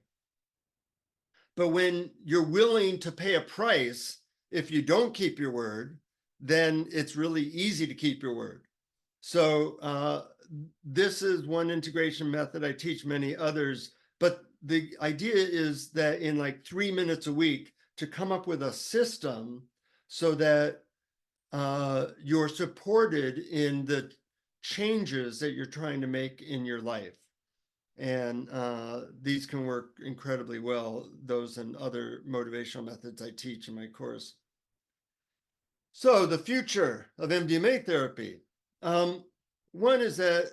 But when you're willing to pay a price, if you don't keep your word, then it's really easy to keep your word. So this is one integration method. I teach many others, but the idea is that in like 3 minutes a week to come up with a system so that you're supported in the changes that you're trying to make in your life. And these can work incredibly well, those and other motivational methods I teach in my course. So the future of MDMA therapy. One is that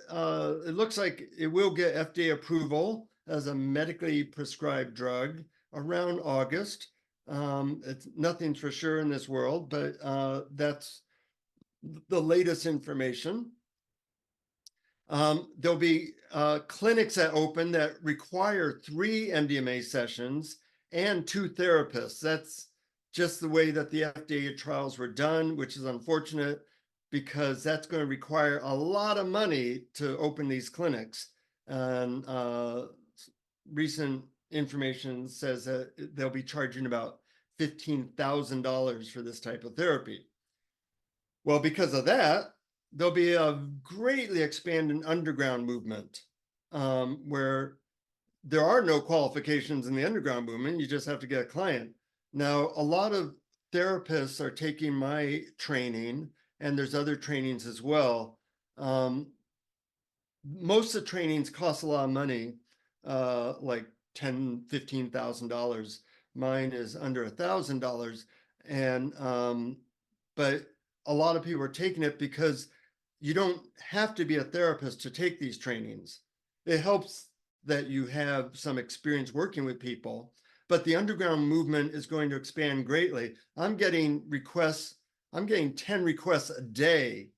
it looks like it will get FDA approval as a medically prescribed drug around August. It's nothing for sure in this world, but that's the latest information. There'll be clinics that open that require 3 MDMA sessions and 2 therapists. That's just the way that the FDA trials were done, which is unfortunate because that's going to require a lot of money to open these clinics. And recent information says that they'll be charging about $15,000 for this type of therapy. Well, because of that, there'll be a greatly expanded underground movement where there are no qualifications in the underground movement. You just have to get a client. Now, a lot of therapists are taking my training, and there's other trainings as well. Most of the trainings cost a lot of money, like $10,000, $15,000. Mine is under $1,000. And, but a lot of people are taking it because you don't have to be a therapist to take these trainings. It helps that you have some experience working with people, but the underground movement is going to expand greatly. I'm getting 10 requests a day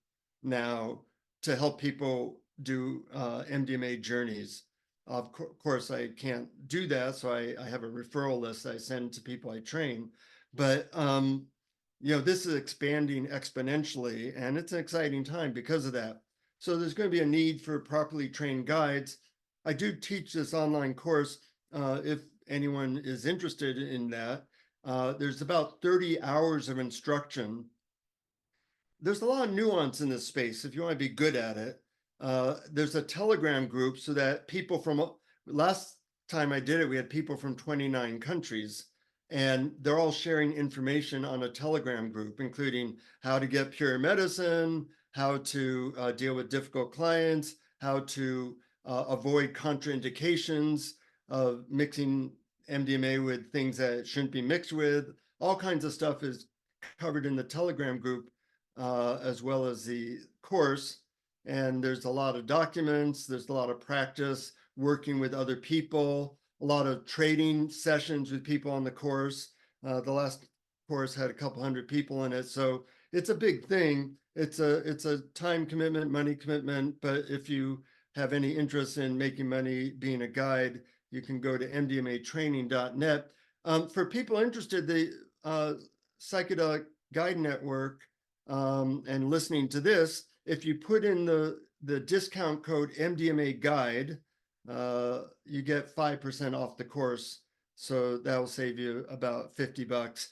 now to help people do MDMA journeys. Of course, I can't do that, so I have a referral list I send to people I train. But this is expanding exponentially, and it's an exciting time because of that. So there's going to be a need for properly trained guides. I do teach this online course if anyone is interested in that. There's about 30 hours of instruction. There's a lot of nuance in this space if you want to be good at it. There's a Telegram group so that people from last time I did it, we had people from 29 countries, and they're all sharing information on a Telegram group, including how to get pure medicine, how to deal with difficult clients, how to avoid contraindications of mixing MDMA with things that it shouldn't be mixed with. All kinds of stuff is covered in the Telegram group, as well as the course. And there's a lot of documents, there's a lot of practice, working with other people, a lot of trading sessions with people on the course. The last course had a couple hundred people in it. So it's a big thing. It's a time commitment, money commitment, but if you have any interest in making money being a guide, you can go to mdmatraining.net. For people interested, the Psychedelic Guide Network, and listening to this, if you put in the discount code MDMA Guide, you get 5% off the course. So that will save you about $50.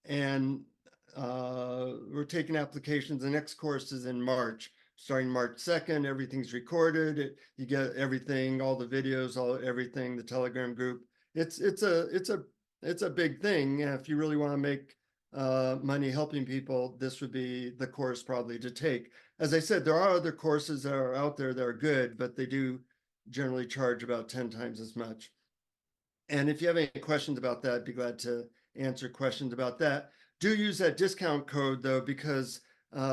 And we're taking applications. The next course is in March, starting March 2nd. Everything's recorded. You get everything, all the videos, everything, the Telegram group. It's a big thing. If you really want to make money helping people, this would be the course probably to take. As I said, there are other courses that are out there that are good, but they do generally charge about 10 times as much. And if you have any questions about that, I'd be glad to answer questions about that. Do use that discount code though, because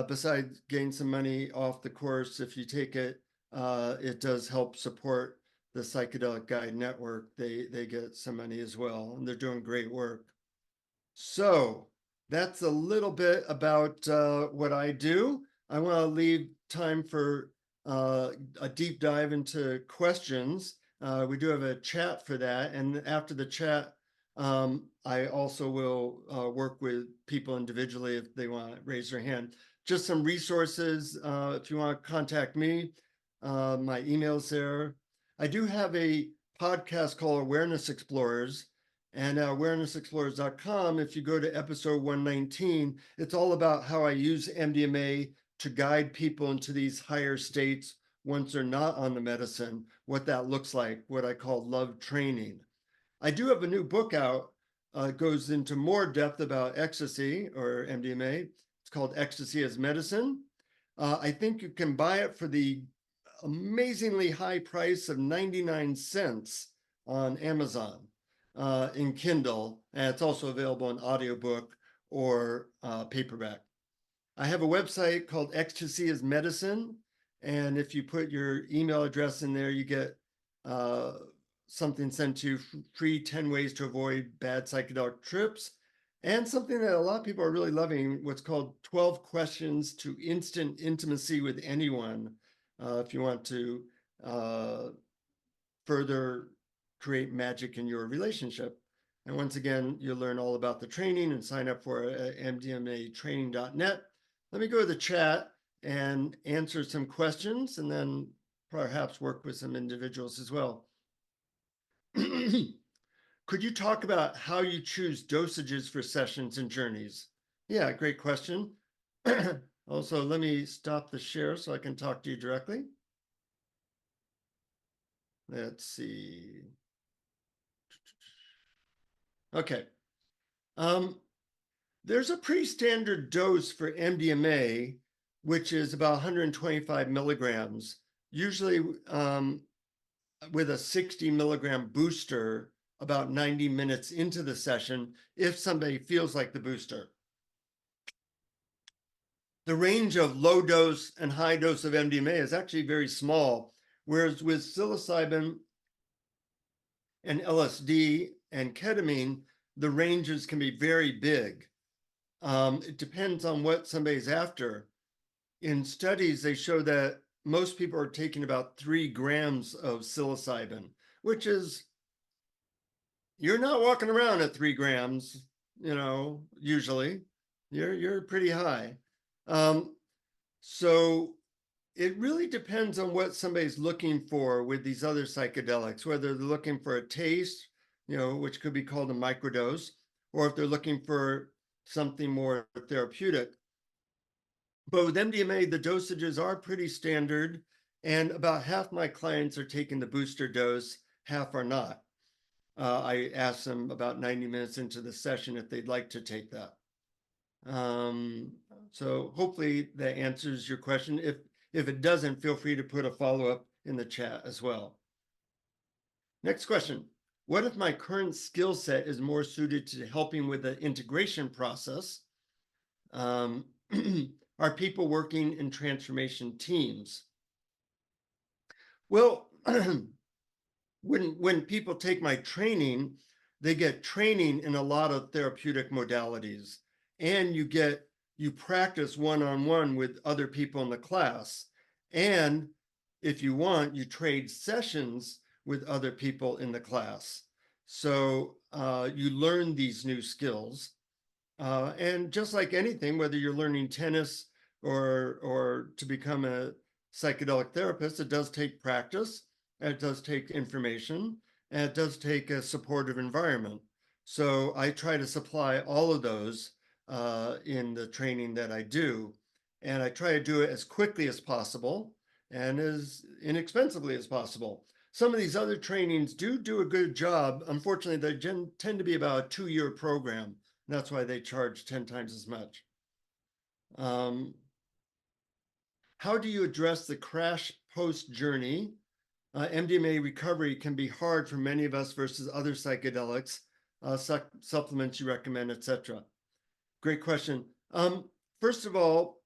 besides getting some money off the course, if you take it, it does help support the Psychedelic Guide Network. They get some money as well, and they're doing great work. So that's a little bit about what I do. I want to leave time for a deep dive into questions. We do have a chat for that. And after the chat, I also will work with people individually if they want to raise their hand. Just some resources. If you want to contact me, my email's there. I do have a podcast called Awareness Explorers. And awarenessexplorers.com, if you go to episode 119, it's all about how I use MDMA to guide people into these higher states once they're not on the medicine, what that looks like, what I call love training. I do have a new book out. It goes into more depth about ecstasy or MDMA. It's called Ecstasy as Medicine. I think you can buy it for the amazingly high price of 99 cents on Amazon. In Kindle, and it's also available in audiobook or paperback. I have a website called Ecstasy as Medicine, and if you put your email address in there, you get something sent to you, free 10 ways to avoid bad psychedelic trips, and something that a lot of people are really loving, what's called 12 questions to instant intimacy with anyone, if you want to further create magic in your relationship. And once again, you'll learn all about the training and sign up for mdmatraining.net. Let me go to the chat and answer some questions and then perhaps work with some individuals as well. Could you talk about how you choose dosages for sessions and journeys? Yeah, great question. Also, let me stop the share so I can talk to you directly. Let's see. Okay. There's a pretty standard dose for MDMA, which is about 125 milligrams, usually with a 60 milligram booster about 90 minutes into the session, if somebody feels like the booster. The range of low dose and high dose of MDMA is actually very small, whereas with psilocybin and LSD and ketamine, the ranges can be very big. It depends on what somebody's after. In studies, they show that most people are taking about 3 grams of psilocybin, which is, you're not walking around at 3 grams, usually. You're pretty high. So it really depends on what somebody's looking for with these other psychedelics, whether they're looking for a taste, which could be called a microdose, or if they're looking for something more therapeutic. But with MDMA, the dosages are pretty standard, and about half my clients are taking the booster dose, half are not. I asked them about 90 minutes into the session if they'd like to take that. So hopefully that answers your question. If it doesn't, feel free to put a follow-up in the chat as well. Next question. What if my current skill set is more suited to helping with the integration process? Are people working in transformation teams? Well, when people take my training, they get training in a lot of therapeutic modalities, and you practice one-on-one with other people in the class. And if you want, you trade sessions with other people in the class. So you learn these new skills. And just like anything, whether you're learning tennis or to become a psychedelic therapist, it does take practice, and it does take information, and it does take a supportive environment. So I try to supply all of those in the training that I do, and I try to do it as quickly as possible and as inexpensively as possible. Some of these other trainings do a good job. Unfortunately, they tend to be about a 2-year program. That's why they charge 10 times as much. How do you address the crash post journey? MDMA recovery can be hard for many of us versus other psychedelics, supplements you recommend, etc. Great question. First of all,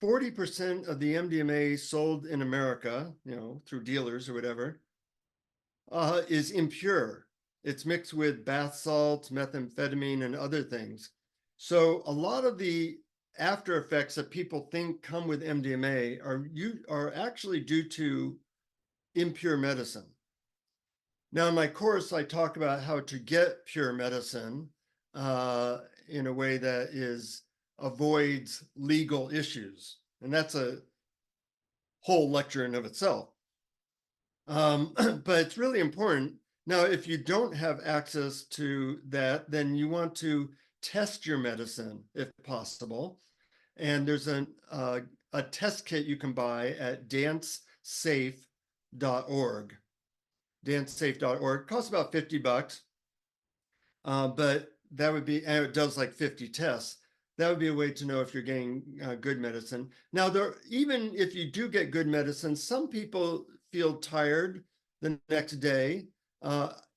40% of the MDMA sold in America, through dealers or whatever, is impure. It's mixed with bath salts, methamphetamine, and other things. So a lot of the after effects that people think come with MDMA are actually due to impure medicine. Now, in my course, I talk about how to get pure medicine in a way that avoids legal issues. And that's a whole lecture in of itself. But it's really important. Now, if you don't have access to that, then you want to test your medicine if possible. And there's a test kit you can buy at dancesafe.org. Dancesafe.org costs about $50, but that would be, and it does like 50 tests. That would be a way to know if you're getting good medicine. Now, even if you do get good medicine, some people feel tired the next day.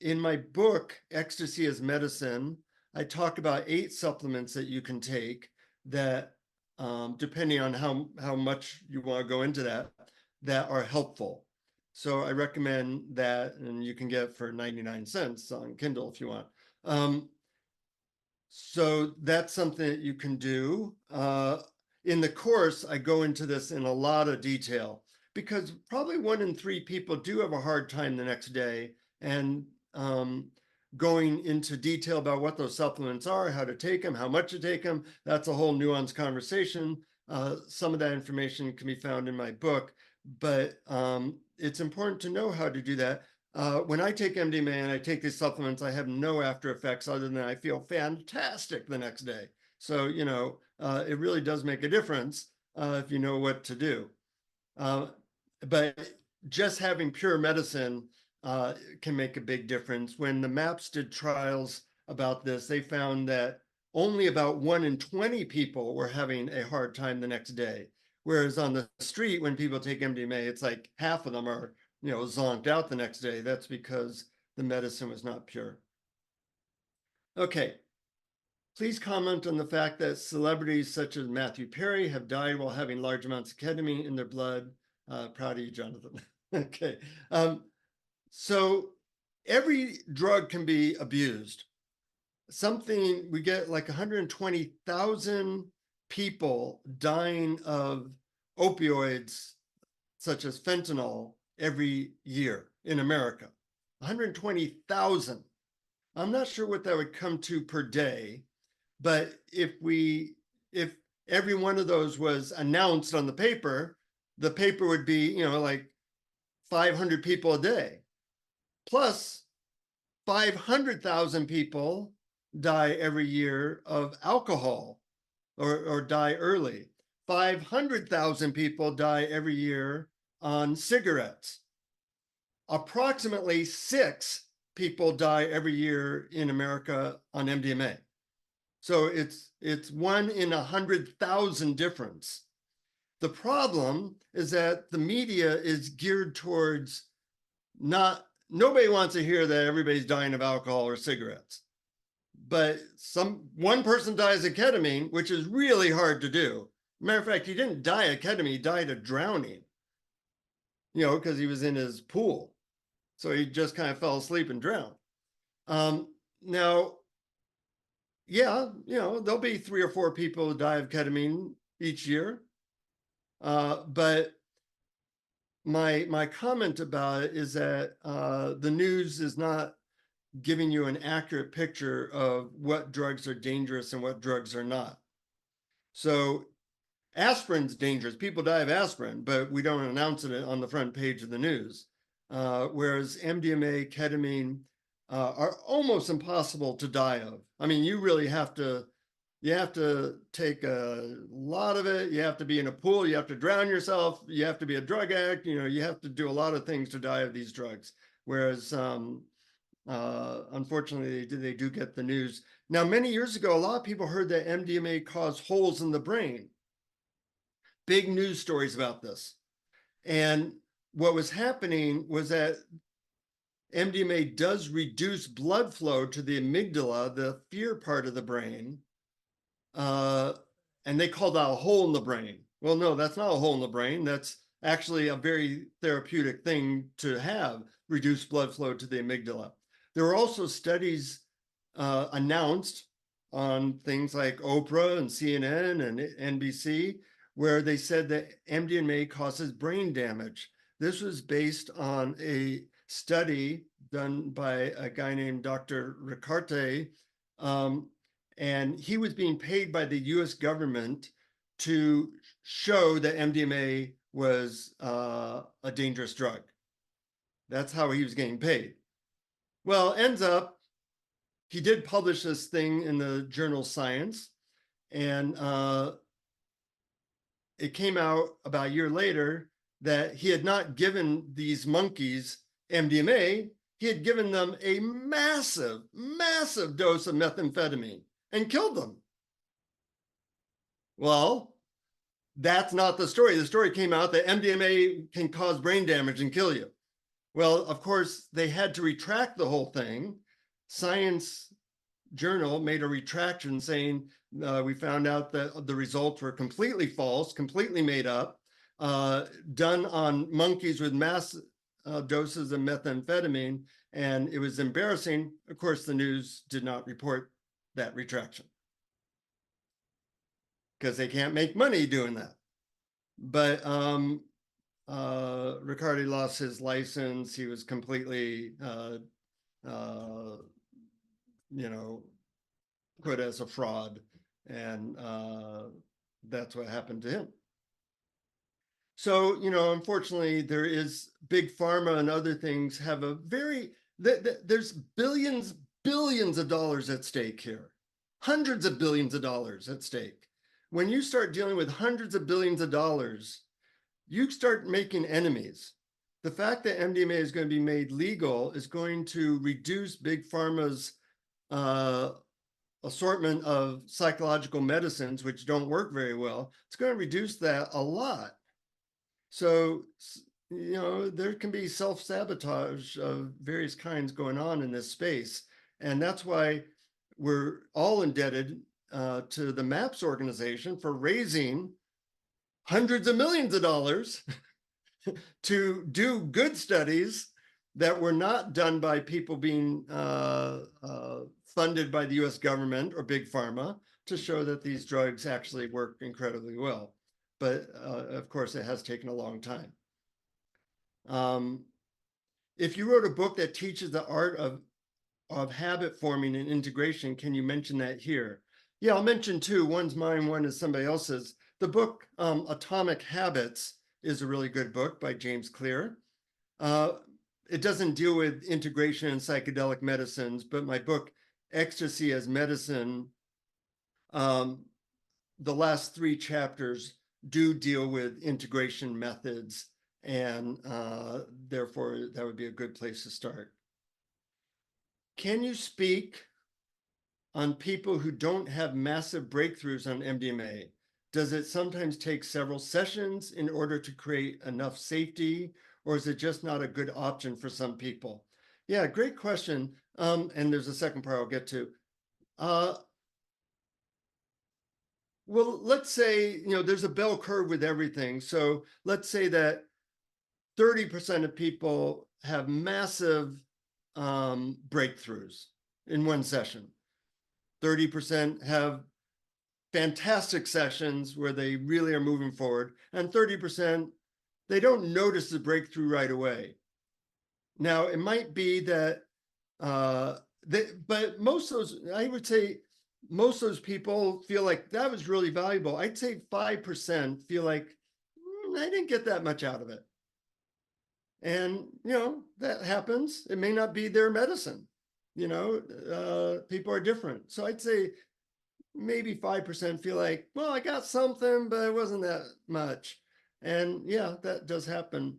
In my book, Ecstasy as Medicine, I talk about 8 supplements that you can take that, depending on how much you want to go into that are helpful. So I recommend that, and you can get it for 99 cents on Kindle if you want. So that's something that you can do. In the course, I go into this in a lot of detail because probably 1 in 3 people do have a hard time the next day, and going into detail about what those supplements are, how to take them, how much to take them, that's a whole nuanced conversation. Some of that information can be found in my book, but it's important to know how to do that. When I take MDMA and I take these supplements, I have no after effects other than I feel fantastic the next day. So, it really does make a difference if you know what to do. But just having pure medicine can make a big difference. When the MAPS did trials about this, they found that only about 1 in 20 people were having a hard time the next day. Whereas on the street, when people take MDMA, it's like half of them are zonked out the next day. That's because the medicine was not pure. Okay. Please comment on the fact that celebrities such as Matthew Perry have died while having large amounts of ketamine in their blood. Proud of you, Jonathan. Okay. So every drug can be abused. We get like 120,000 people dying of opioids, such as fentanyl, every year in America. 120,000. I'm not sure what that would come to per day, but if every one of those was announced on the paper would be, like 500 people a day. Plus 500,000 people die every year of alcohol or die early. 500,000 people die every year on cigarettes. Approximately 6 people die every year in America on MDMA. So it's 1 in 100,000 difference. The problem is that the media is geared towards nobody wants to hear that everybody's dying of alcohol or cigarettes. But one person dies of ketamine, which is really hard to do. Matter of fact, he didn't die of ketamine, he died of drowning, because he was in his pool. So he just kind of fell asleep and drowned. Now, yeah, there'll be 3 or 4 people who die of ketamine each year. But my comment about it is that the news is not giving you an accurate picture of what drugs are dangerous and what drugs are not. So aspirin's dangerous. People die of aspirin, but we don't announce it on the front page of the news. Whereas MDMA, ketamine are almost impossible to die of. I mean, you really have to take a lot of it. You have to be in a pool. You have to drown yourself. You have to be a drug addict. You have to do a lot of things to die of these drugs. Whereas, unfortunately, they do get the news. Now, many years ago, a lot of people heard that MDMA caused holes in the brain. Big news stories about this. And what was happening was that MDMA does reduce blood flow to the amygdala, the fear part of the brain. And they call that a hole in the brain. Well, no, that's not a hole in the brain. That's actually a very therapeutic thing to have, reduced blood flow to the amygdala. There were also studies announced on things like Oprah and CNN and NBC, where they said that MDMA causes brain damage. This was based on a study done by a guy named Dr. Ricarte, and he was being paid by the US government to show that MDMA was a dangerous drug. That's how he was getting paid. Well, ends up, he did publish this thing in the journal Science, and it came out about a year later that he had not given these monkeys MDMA, he had given them a massive, massive dose of methamphetamine and killed them. Well, that's not the story. The story came out that MDMA can cause brain damage and kill you. Well, of course, they had to retract the whole thing. Science Journal made a retraction saying, we found out that the results were completely false, completely made up, done on monkeys with mass doses of methamphetamine, and it was embarrassing. Of course, the news did not report that retraction because they can't make money doing that. But Riccardi lost his license. He was completely, put as a fraud, and that's what happened to him. So, unfortunately, there is big pharma and other things have a there's billions of dollars at stake here, hundreds of billions of dollars at stake. When you start dealing with hundreds of billions of dollars, you start making enemies. The fact that MDMA is going to be made legal is going to reduce big pharma's assortment of psychological medicines, which don't work very well. It's going to reduce that a lot. So, there can be self-sabotage of various kinds going on in this space. And that's why we're all indebted to the MAPS organization for raising hundreds of millions of dollars to do good studies that were not done by people being funded by the US government or big pharma to show that these drugs actually work incredibly well. But of course, it has taken a long time. If you wrote a book that teaches the art of habit forming and integration, can you mention that here? Yeah, I'll mention two. One's mine, one is somebody else's. The book Atomic Habits is a really good book by James Clear. It doesn't deal with integration and psychedelic medicines, but my book Ecstasy as Medicine, the last 3 chapters do deal with integration methods, and therefore that would be a good place to start. Can you speak on people who don't have massive breakthroughs on MDMA? Does it sometimes take several sessions in order to create enough safety, or is it just not a good option for some people? Yeah, great question. And there's a second part I'll get to. Well, let's say, there's a bell curve with everything. So let's say that 30% of people have massive breakthroughs in one session. 30% have fantastic sessions where they really are moving forward, and 30%, they don't notice the breakthrough right away. Now, it might be that, but most of those, I would say, most of those people feel like that was really valuable. I'd say 5% feel like, I didn't get that much out of it. And, that happens. It may not be their medicine. People are different. So I'd say maybe 5% feel like, well, I got something, but it wasn't that much. And yeah, that does happen.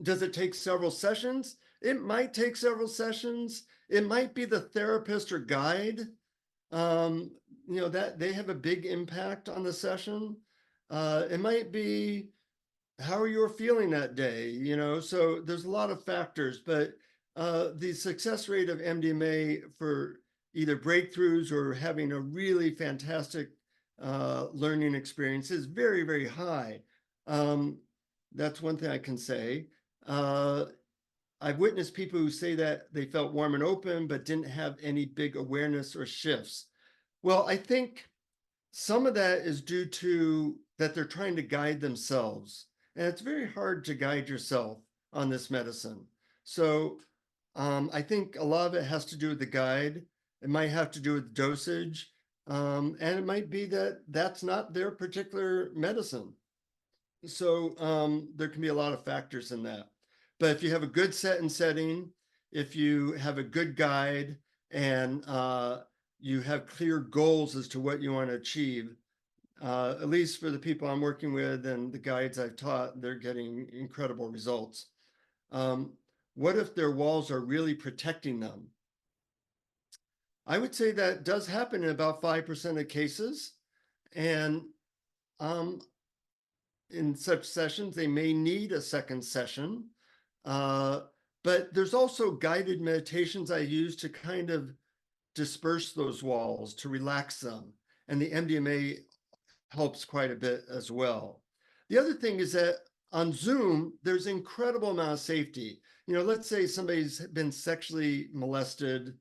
Does it take several sessions? It might take several sessions. It might be the therapist or guide, that they have a big impact on the session. It might be how you're feeling that day, so there's a lot of factors, but the success rate of MDMA for either breakthroughs or having a really fantastic learning experience is very, very high. That's one thing I can say. I've witnessed people who say that they felt warm and open, but didn't have any big awareness or shifts. Well, I think some of that is due to that they're trying to guide themselves. And it's very hard to guide yourself on this medicine. So I think a lot of it has to do with the guide. It might have to do with dosage. And it might be that that's not their particular medicine. So there can be a lot of factors in that. But if you have a good set and setting, if you have a good guide, and you have clear goals as to what you want to achieve, at least for the people I'm working with and the guides I've taught, they're getting incredible results. What if their walls are really protecting them? I would say that does happen in about 5% of cases. And in such sessions, they may need a second session. But there's also guided meditations I use to kind of disperse those walls, to relax them. And the MDMA helps quite a bit as well. The other thing is that on Zoom, there's incredible amount of safety. Let's say somebody's been sexually molested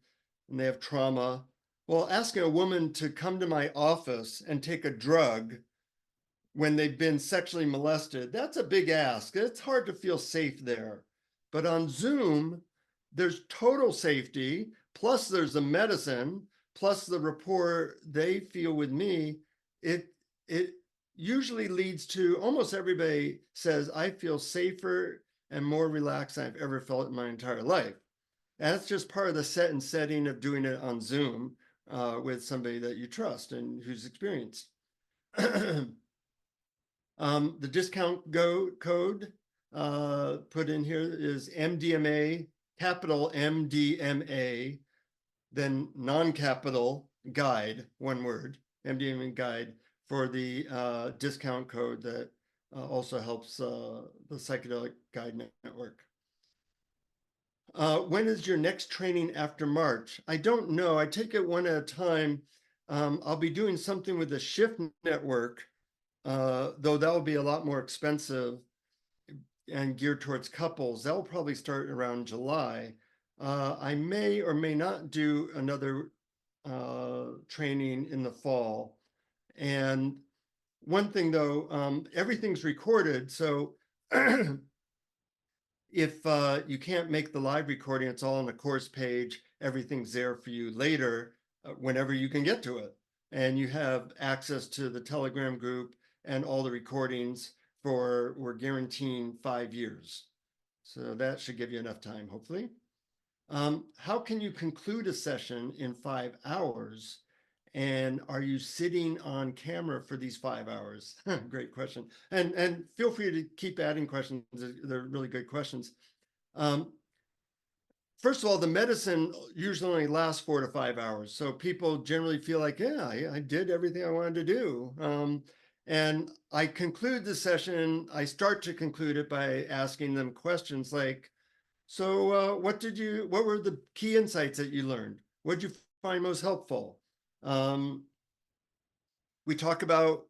and they have trauma. Well, asking a woman to come to my office and take a drug when they've been sexually molested, that's a big ask. It's hard to feel safe there. But on Zoom, there's total safety, plus there's the medicine, plus the rapport they feel with me. It usually leads to, almost everybody says, I feel safer and more relaxed than I've ever felt in my entire life. And that's just part of the set and setting of doing it on Zoom with somebody that you trust and who's experienced. The discount code put in here is MDMA, capital MDMA, then non-capital guide, one word, MDMA guide, for the discount code that also helps the Psychedelic Guide Network. When is your next training after March? I don't know. I take it one at a time. I'll be doing something with the Shift Network, though that will be a lot more expensive. and geared towards couples. That'll probably start around July. I may or may not do another training in the fall. And one thing though, everything's recorded. So if you can't make the live recording, it's all on the course page. Everything's there for you later, whenever you can get to it. And you have access to the Telegram group and all the recordings we're guaranteeing 5 years. So that should give you enough time, hopefully. How can you conclude a session in 5 hours? And are you sitting on camera for these 5 hours? Great question. And feel free to keep adding questions. They're really good questions. First of all, the medicine usually only lasts 4 to 5 hours. So people generally feel like, yeah, I did everything I wanted to do. And I conclude the session, I start to conclude it by asking them questions like, so what were the key insights that you learned? What did you find most helpful? We talk about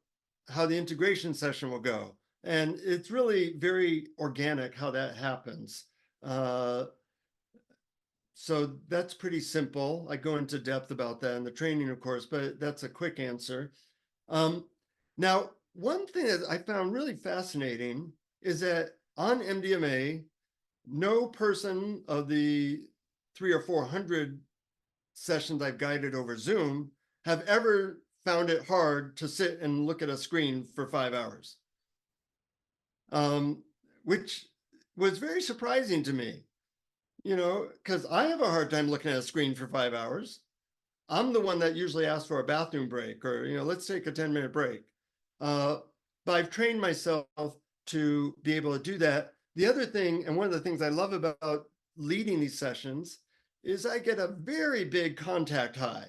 how the integration session will go. And it's really very organic how that happens. So that's pretty simple. I go into depth about that in the training, of course, but that's a quick answer. Now, one thing that I found really fascinating is that on MDMA, no person of the 300 or 400 sessions I've guided over Zoom have ever found it hard to sit and look at a screen for 5 hours, which was very surprising to me, because I have a hard time looking at a screen for 5 hours. I'm the one that usually asks for a bathroom break or, let's take a 10-minute break. But I've trained myself to be able to do that. The other thing, and one of the things I love about leading these sessions, is I get a very big contact high.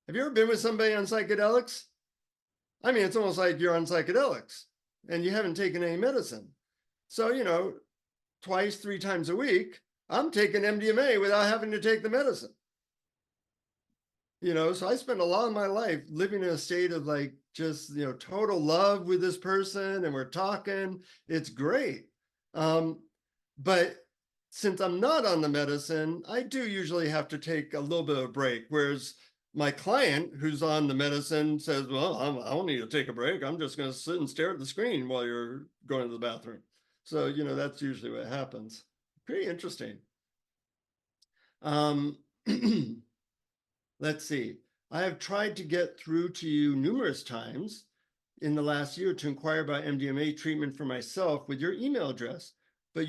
Have you ever been with somebody on psychedelics? I mean, it's almost like you're on psychedelics and you haven't taken any medicine. So, twice, 3 times a week, I'm taking MDMA without having to take the medicine. So I spend a lot of my life living in a state of like just total love with this person, and we're talking. It's great. But since I'm not on the medicine, I do usually have to take a little bit of a break. Whereas my client who's on the medicine says, well, I don't need to take a break. I'm just going to sit and stare at the screen while you're going to the bathroom. So, that's usually what happens. Pretty interesting. Let's see. I have tried to get through to you numerous times in the last year to inquire about MDMA treatment for myself with your email address, but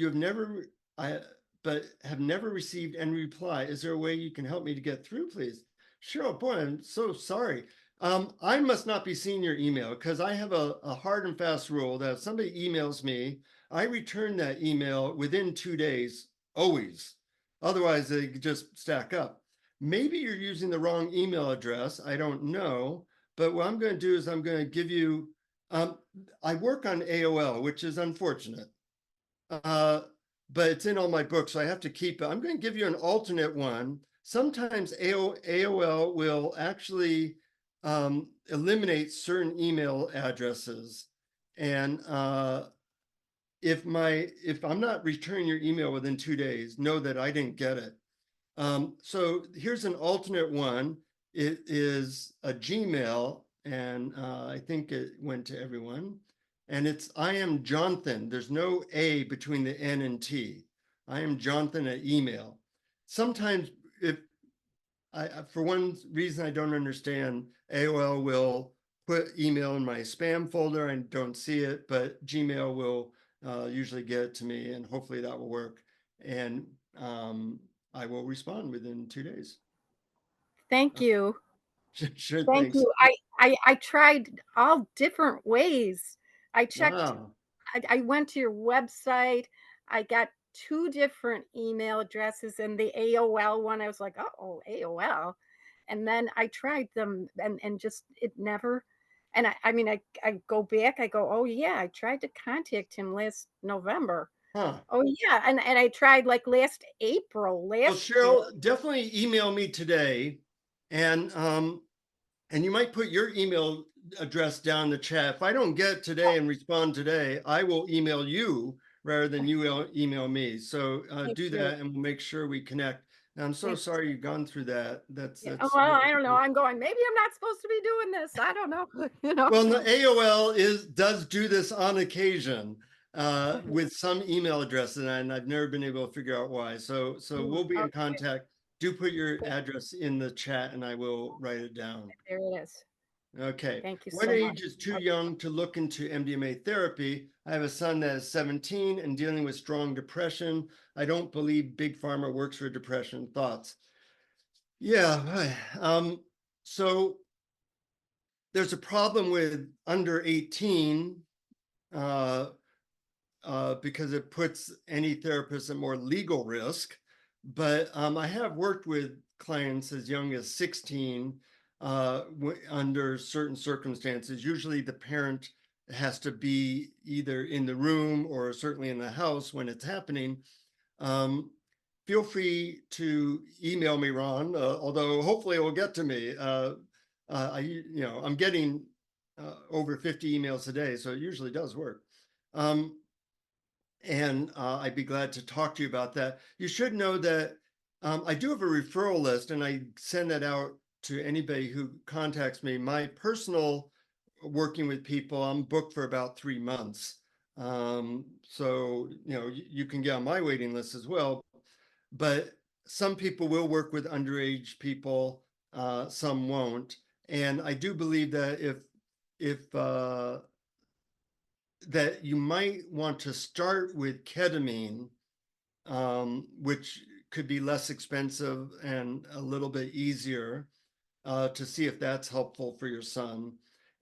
have never received any reply. Is there a way you can help me to get through, please? Sure. Boy, I'm so sorry. I must not be seeing your email because I have a hard and fast rule that if somebody emails me, I return that email within 2 days, always. Otherwise, they just stack up. Maybe you're using the wrong email address. I don't know. But what I'm going to do is I'm going to give you, I work on AOL, which is unfortunate. But it's in all my books, so I have to keep it. I'm going to give you an alternate one. Sometimes AOL will actually eliminate certain email addresses. And if I'm not returning your email within 2 days, know that I didn't get it. So here's an alternate one. It is a Gmail, and I think it went to everyone. And it's I am Jonathan. There's no A between the N and T. I am Jonathan at email. Sometimes for one reason I don't understand, AOL will put email in my spam folder. I don't see it, but Gmail will usually get it to me, and hopefully that will work. And I will respond within 2 days. Thank you. Sure, Thank thanks. you. I tried all different ways. I checked, Wow. I went to your website. I got 2 different email addresses, and the AOL one, I was like, oh, AOL. And then I tried them and just, it never, and I mean, I go back, I go, oh yeah, I tried to contact him last November. Huh. Oh yeah. And I tried like last April, Well, last year. Cheryl, definitely email me today. And And you might put your email address down in the chat. If I don't get today and respond today, I will email you rather than you email me. So Thank do you. that and we'll make sure we connect. And I'm so Thanks. sorry you've gone through that. That's Yeah. that's Well, really I don't know. I'm going, maybe I'm not supposed to be doing this. I don't know. You know. well, the AOL does do this on occasion with some email addresses, and I've never been able to figure out why. So we'll be in Okay, contact. Do put your address in the chat and I will write it down. there it is. Okay. Thank you What so age much. is too Okay. young to look into MDMA therapy? I have a son that is 17 and dealing with strong depression. I don't believe Big Pharma works for depression. Thoughts? Yeah. So there's a problem with under 18 because it puts any therapist at more legal risk. But I have worked with clients as young as 16 under certain circumstances. Usually the parent has to be either in the room or certainly in the house when it's happening. Feel free to email me, Ron, although hopefully it will get to me. I'm getting over 50 emails a day, so it usually does work. And I'd be glad to talk to you about that. You should know that I do have a referral list and I send that out to anybody who contacts me. My personal working with people, I'm booked for about 3 months. So, you can get on my waiting list as well. But some people will work with underage people, some won't. And I do believe that if that you might want to start with ketamine, which could be less expensive and a little bit easier to see if that's helpful for your son.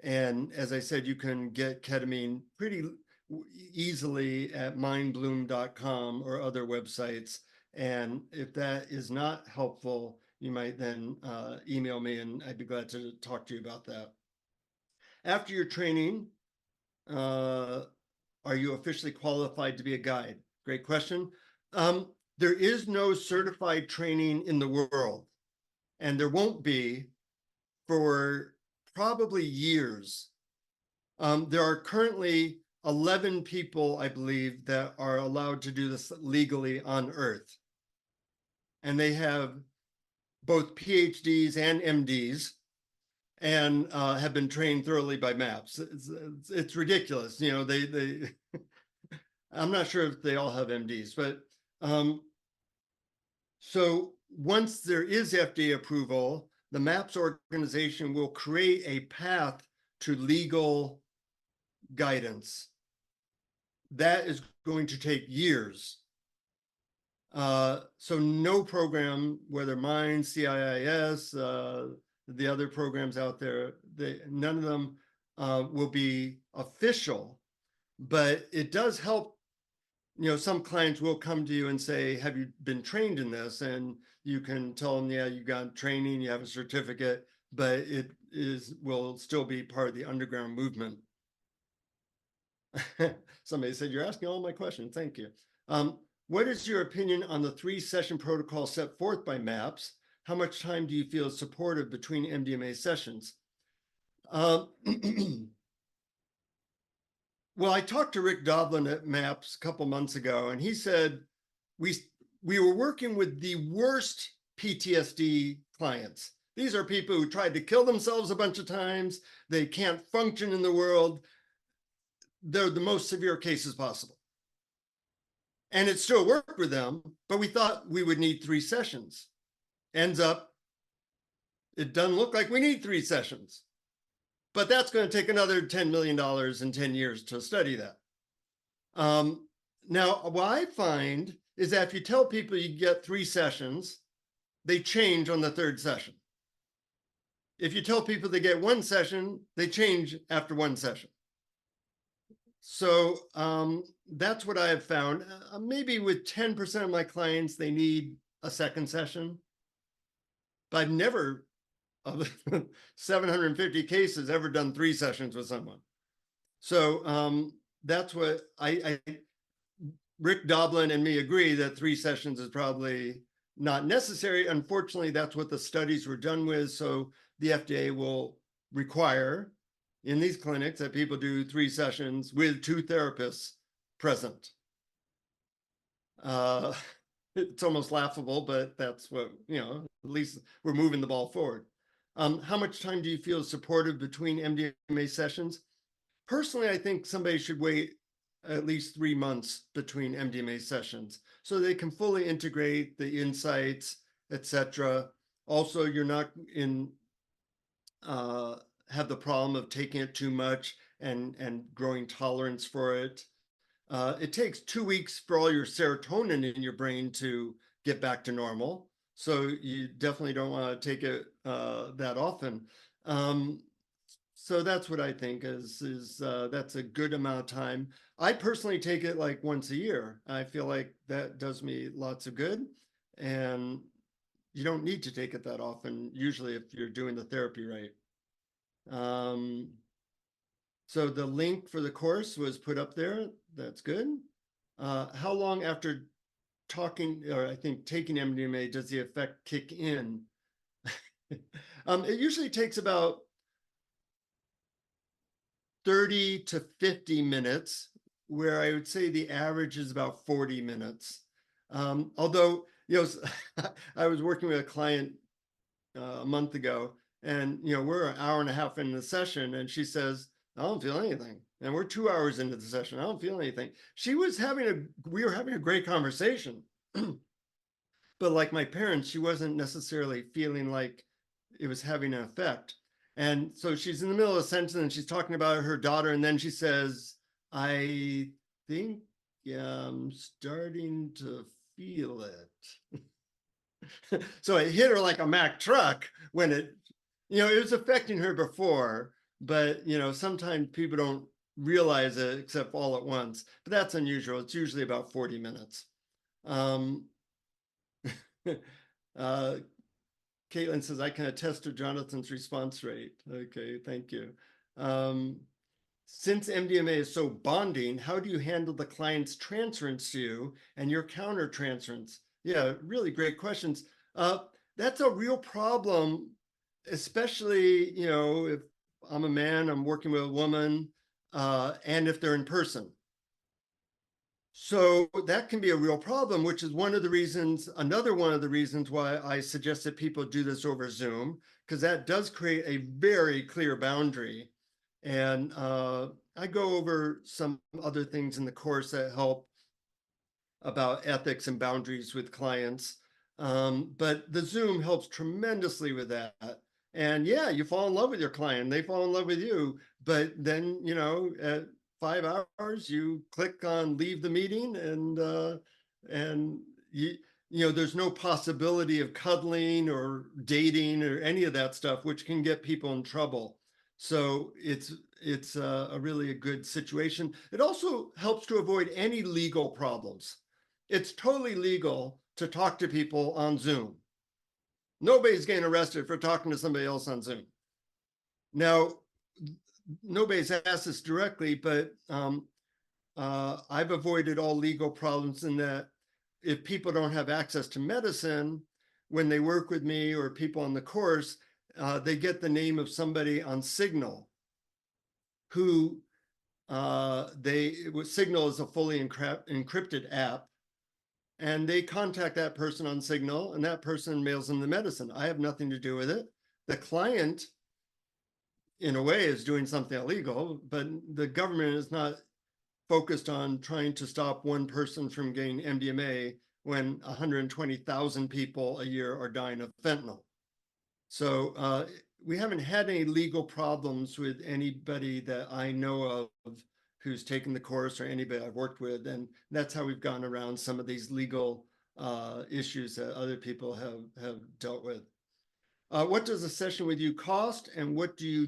And as I said, you can get ketamine pretty easily at mindbloom.com or other websites. And if that is not helpful, you might then email me and I'd be glad to talk to you about that. After your training, are you officially qualified to be a guide? Great question. There is no certified training in the world, and there won't be for probably years. There are currently 11 people, I believe, that are allowed to do this legally on Earth. And they have both PhDs and MDs and have been trained thoroughly by MAPS. It's ridiculous. They I'm not sure if they all have MDs, but so once there is FDA approval, the MAPS organization will create a path to legal guidance. That is going to take years. So no program, whether mine, CIIS, the other programs out there, none of them will be official, but it does help. Some clients will come to you and say, have you been trained in this? And you can tell them, yeah, you got training, you have a certificate, but it will still be part of the underground movement. Somebody said, you're asking all my questions. Thank you. What is your opinion on the 3-session protocol set forth by MAPS? How much time do you feel is supportive between MDMA sessions? Well, I talked to Rick Doblin at MAPS a couple months ago, and he said we were working with the worst PTSD clients. These are people who tried to kill themselves a bunch of times. They can't function in the world. They're the most severe cases possible. And it still worked with them, but we thought we would need 3 sessions. Ends up, it doesn't look like we need 3 sessions. But that's going to take another $10 million in 10 years to study that. Now, what I find is that if you tell people you get 3 sessions, they change on the 3rd session. If you tell people they get 1 session, they change after 1 session. So that's what I have found. Maybe with 10% of my clients, they need a 2nd session. But I've never, of 750 cases, ever done 3 sessions with someone. So that's what Rick Doblin and me agree that 3 sessions is probably not necessary. Unfortunately, that's what the studies were done with. So the FDA will require in these clinics that people do 3 sessions with 2 therapists present. It's almost laughable, but that's what, at least we're moving the ball forward. How much time do you feel is supportive between MDMA sessions? Personally, I think somebody should wait at least 3 months between MDMA sessions so they can fully integrate the insights, etc. Also, you're not have the problem of taking it too much and growing tolerance for it. It takes 2 weeks for all your serotonin in your brain to get back to normal. So you definitely don't want to take it that often. So that's what I think is that's a good amount of time. I personally take it like once a year. I feel like that does me lots of good. And you don't need to take it that often, usually if you're doing the therapy right. So the link for the course was put up there. That's good. How long after talking, or I think taking MDMA, does the effect kick in? It usually takes about 30 to 50 minutes, where I would say the average is about 40 minutes. Although, I was working with a client a month ago, and we're an hour and a half into the session, and she says, I don't feel anything. And we're 2 hours into the session. I don't feel anything. We were having a great conversation. But like my parents, she wasn't necessarily feeling like it was having an effect. And so she's in the middle of a sentence and she's talking about her daughter. And then she says, I think I'm starting to feel it. So it hit her like a Mack truck when it was affecting her before, but sometimes people don't realize it except all at once, but that's unusual. It's usually about 40 minutes. Caitlin says, I can attest to Jonathan's response rate. Okay, thank you. Since MDMA is so bonding, how do you handle the client's transference to you and your counter transference? Yeah, really great questions. That's a real problem, especially, if I'm a man, I'm working with a woman, and if they're in person. So that can be a real problem, which is another one of the reasons why I suggest that people do this over Zoom, because that does create a very clear boundary. And I go over some other things in the course that help about ethics and boundaries with clients. But the Zoom helps tremendously with that. And yeah, you fall in love with your client, they fall in love with you. But then, at 5 hours, you click on leave the meeting, and there's no possibility of cuddling or dating or any of that stuff, which can get people in trouble. So it's a good situation. It also helps to avoid any legal problems. It's totally legal to talk to people on Zoom. Nobody's getting arrested for talking to somebody else on Zoom. Now, nobody's asked this directly, but I've avoided all legal problems in that if people don't have access to medicine, when they work with me or people on the course, they get the name of somebody on Signal who Signal is a fully encrypted app, and they contact that person on Signal, and that person mails them the medicine. I have nothing to do with it. The client, in a way, is doing something illegal, but the government is not focused on trying to stop one person from getting MDMA when 120,000 people a year are dying of fentanyl. So we haven't had any legal problems with anybody that I know of who's taken the course or anybody I've worked with. And that's how we've gone around some of these legal issues that other people have dealt with. What does a session with you cost, and what do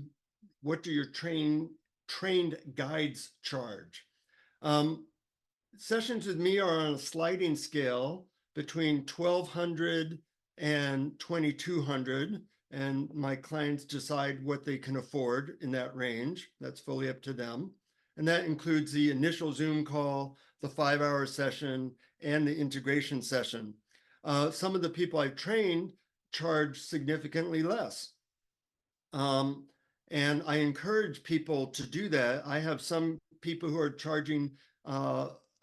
your trained guides charge? Sessions with me are on a sliding scale between $1,200 and $2,200, and my clients decide what they can afford in that range. That's fully up to them. And that includes the initial Zoom call, the 5-hour session, and the integration session. Some of the people I've trained charge significantly less. And I encourage people to do that. I have some people who are charging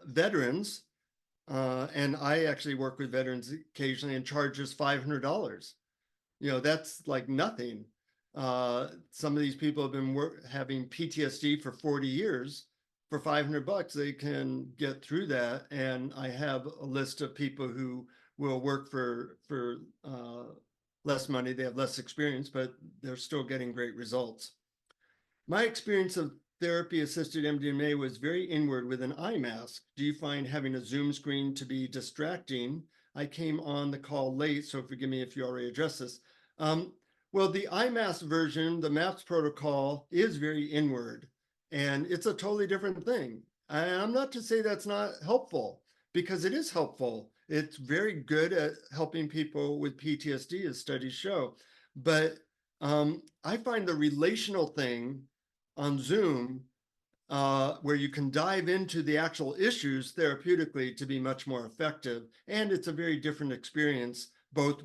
veterans, and I actually work with veterans occasionally and charge just $500. That's like nothing. Some of these people have been having PTSD for 40 years. For $500, they can get through that. And I have a list of people who will work for less money. They have less experience, but they're still getting great results. My experience of therapy-assisted MDMA was very inward with an eye mask. Do you find having a Zoom screen to be distracting? I came on the call late, so forgive me if you already addressed this. Well, the IMAS version, the MAPS protocol, is very inward, and it's a totally different thing. And I'm not to say that's not helpful, because it is helpful. It's very good at helping people with PTSD, as studies show. But I find the relational thing on Zoom, where you can dive into the actual issues therapeutically, to be much more effective. And it's a very different experience, both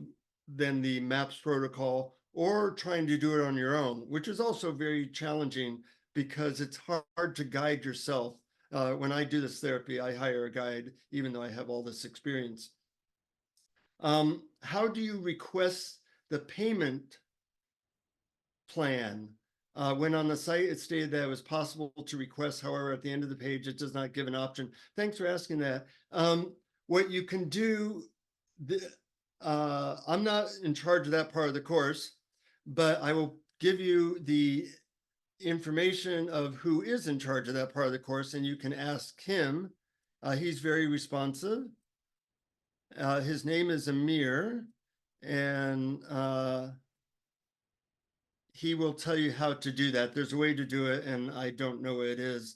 than the MAPS protocol or trying to do it on your own, which is also very challenging because it's hard to guide yourself. When I do this therapy, I hire a guide, even though I have all this experience. How do you request the payment plan? When on the site, it stated that it was possible to request. However, at the end of the page, it does not give an option. Thanks for asking that. What you can do, I'm not in charge of that part of the course, but I will give you the information of who is in charge of that part of the course, and you can ask him. He's very responsive. His name is Amir, and he will tell you how to do that. There's a way to do it, and I don't know what it is.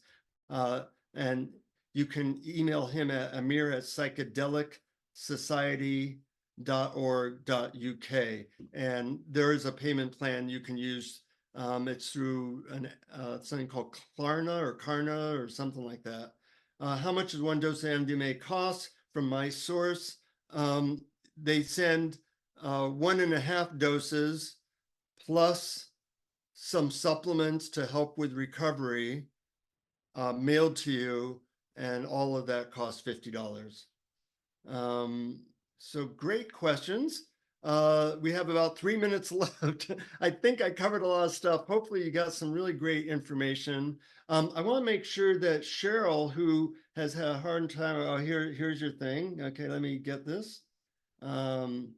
And you can email him at amir@psychedelicsociety.org.uk. And there is a payment plan you can use. It's through something called Klarna or something like that. How much does one dose of MDMA cost? From my source, they send 1.5 doses plus some supplements to help with recovery, mailed to you, and all of that costs $50. So great questions. We have about 3 minutes left. I think I covered a lot of stuff. Hopefully you got some really great information. I want to make sure that Cheryl, who has had a hard time, oh, here's your thing. Okay, let me get this. Gmail.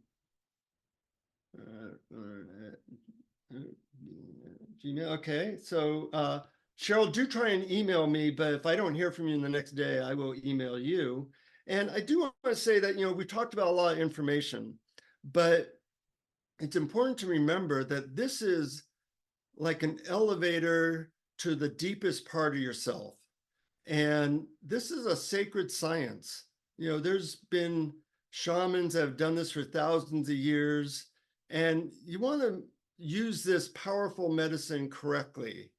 Okay, so Cheryl, do try and email me, but if I don't hear from you in the next day, I will email you. And I do want to say that, we talked about a lot of information, but it's important to remember that this is like an elevator to the deepest part of yourself. And this is a sacred science. There's been shamans that have done this for thousands of years, and you want to use this powerful medicine correctly,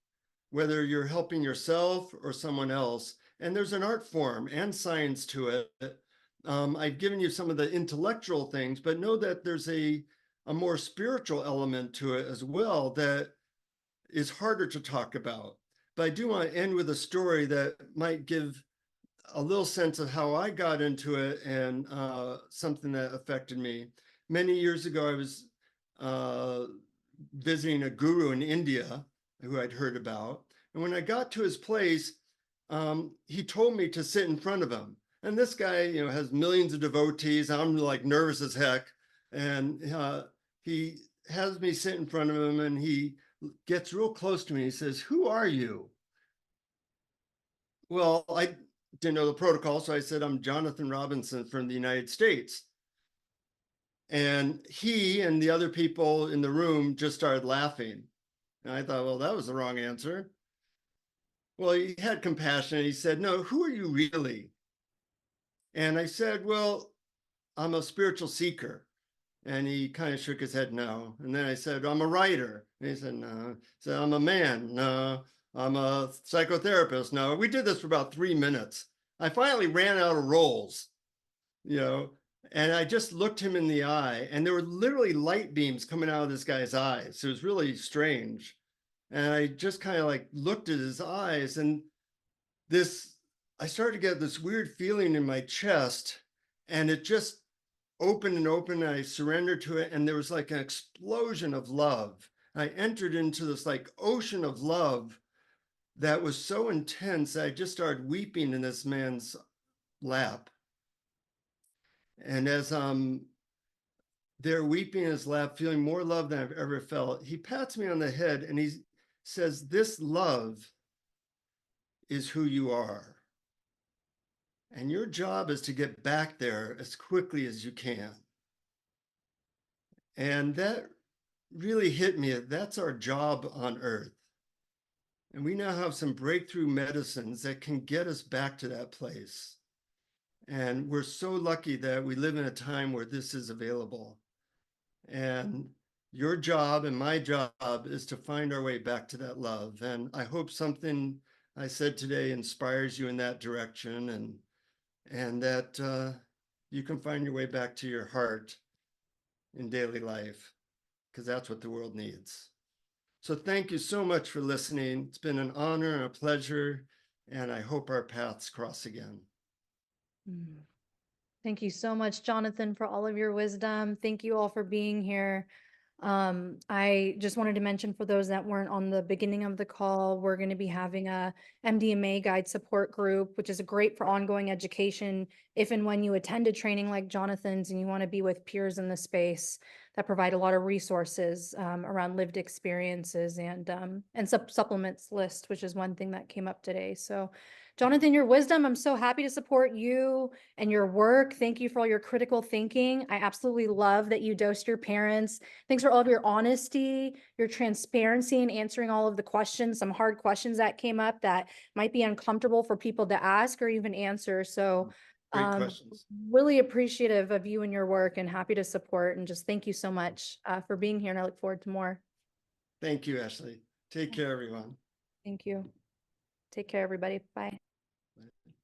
whether you're helping yourself or someone else. And there's an art form and science to it. I've given you some of the intellectual things, but know that there's a more spiritual element to it as well that is harder to talk about. But I do want to end with a story that might give a little sense of how I got into it and something that affected me. Many years ago, I was visiting a guru in India who I'd heard about. And when I got to his place, he told me to sit in front of him. And this guy, has millions of devotees. I'm like nervous as heck. And he has me sit in front of him, and he gets real close to me. He says, "Who are you?" Well, I didn't know the protocol, so I said, "I'm Jonathan Robinson from the United States." And he and the other people in the room just started laughing. And I thought, well, that was the wrong answer. Well, he had compassion. He said, "No, who are you really?" And I said, "Well, I'm a spiritual seeker." And he kind of shook his head, no. And then I said, "I'm a writer." And he said, no. I said, "I'm a man." No. "I'm a psychotherapist." No. We did this for about 3 minutes. I finally ran out of roles, and I just looked him in the eye, and there were literally light beams coming out of this guy's eyes. It was really strange. And I just kind of like looked at his eyes, and I started to get this weird feeling in my chest, and it just opened and opened. And I surrendered to it, and there was like an explosion of love. I entered into this like ocean of love that was so intense. I just started weeping in this man's lap. And as there weeping in his lap, feeling more love than I've ever felt, he pats me on the head and he says, "This love is who you are. And your job is to get back there as quickly as you can." And that really hit me. That's our job on earth. And we now have some breakthrough medicines that can get us back to that place. And we're so lucky that we live in a time where this is available. And your job and my job is to find our way back to that love. And I hope something I said today inspires you in that direction, and that you can find your way back to your heart in daily life, because that's what the world needs. So thank you so much for listening. It's been an honor and a pleasure, and I hope our paths cross again. Mm. Thank you so much, Jonathan, for all of your wisdom. Thank you all for being here. I just wanted to mention, for those that weren't on the beginning of the call, we're going to be having a MDMA guide support group, which is great for ongoing education if and when you attend a training like Jonathan's and you want to be with peers in the space that provide a lot of resources around lived experiences and supplements list, which is one thing that came up today. So Jonathan, your wisdom, I'm so happy to support you and your work. Thank you for all your critical thinking. I absolutely love that you dosed your parents. Thanks for all of your honesty, your transparency in answering all of the questions, some hard questions that came up that might be uncomfortable for people to ask or even answer. So Great questions. really appreciative of you and your work and happy to support, and just thank you so much for being here, and I look forward to more. Thank you, Ashley. Take care, everyone. Thank you. Take care, everybody. Bye. Bye.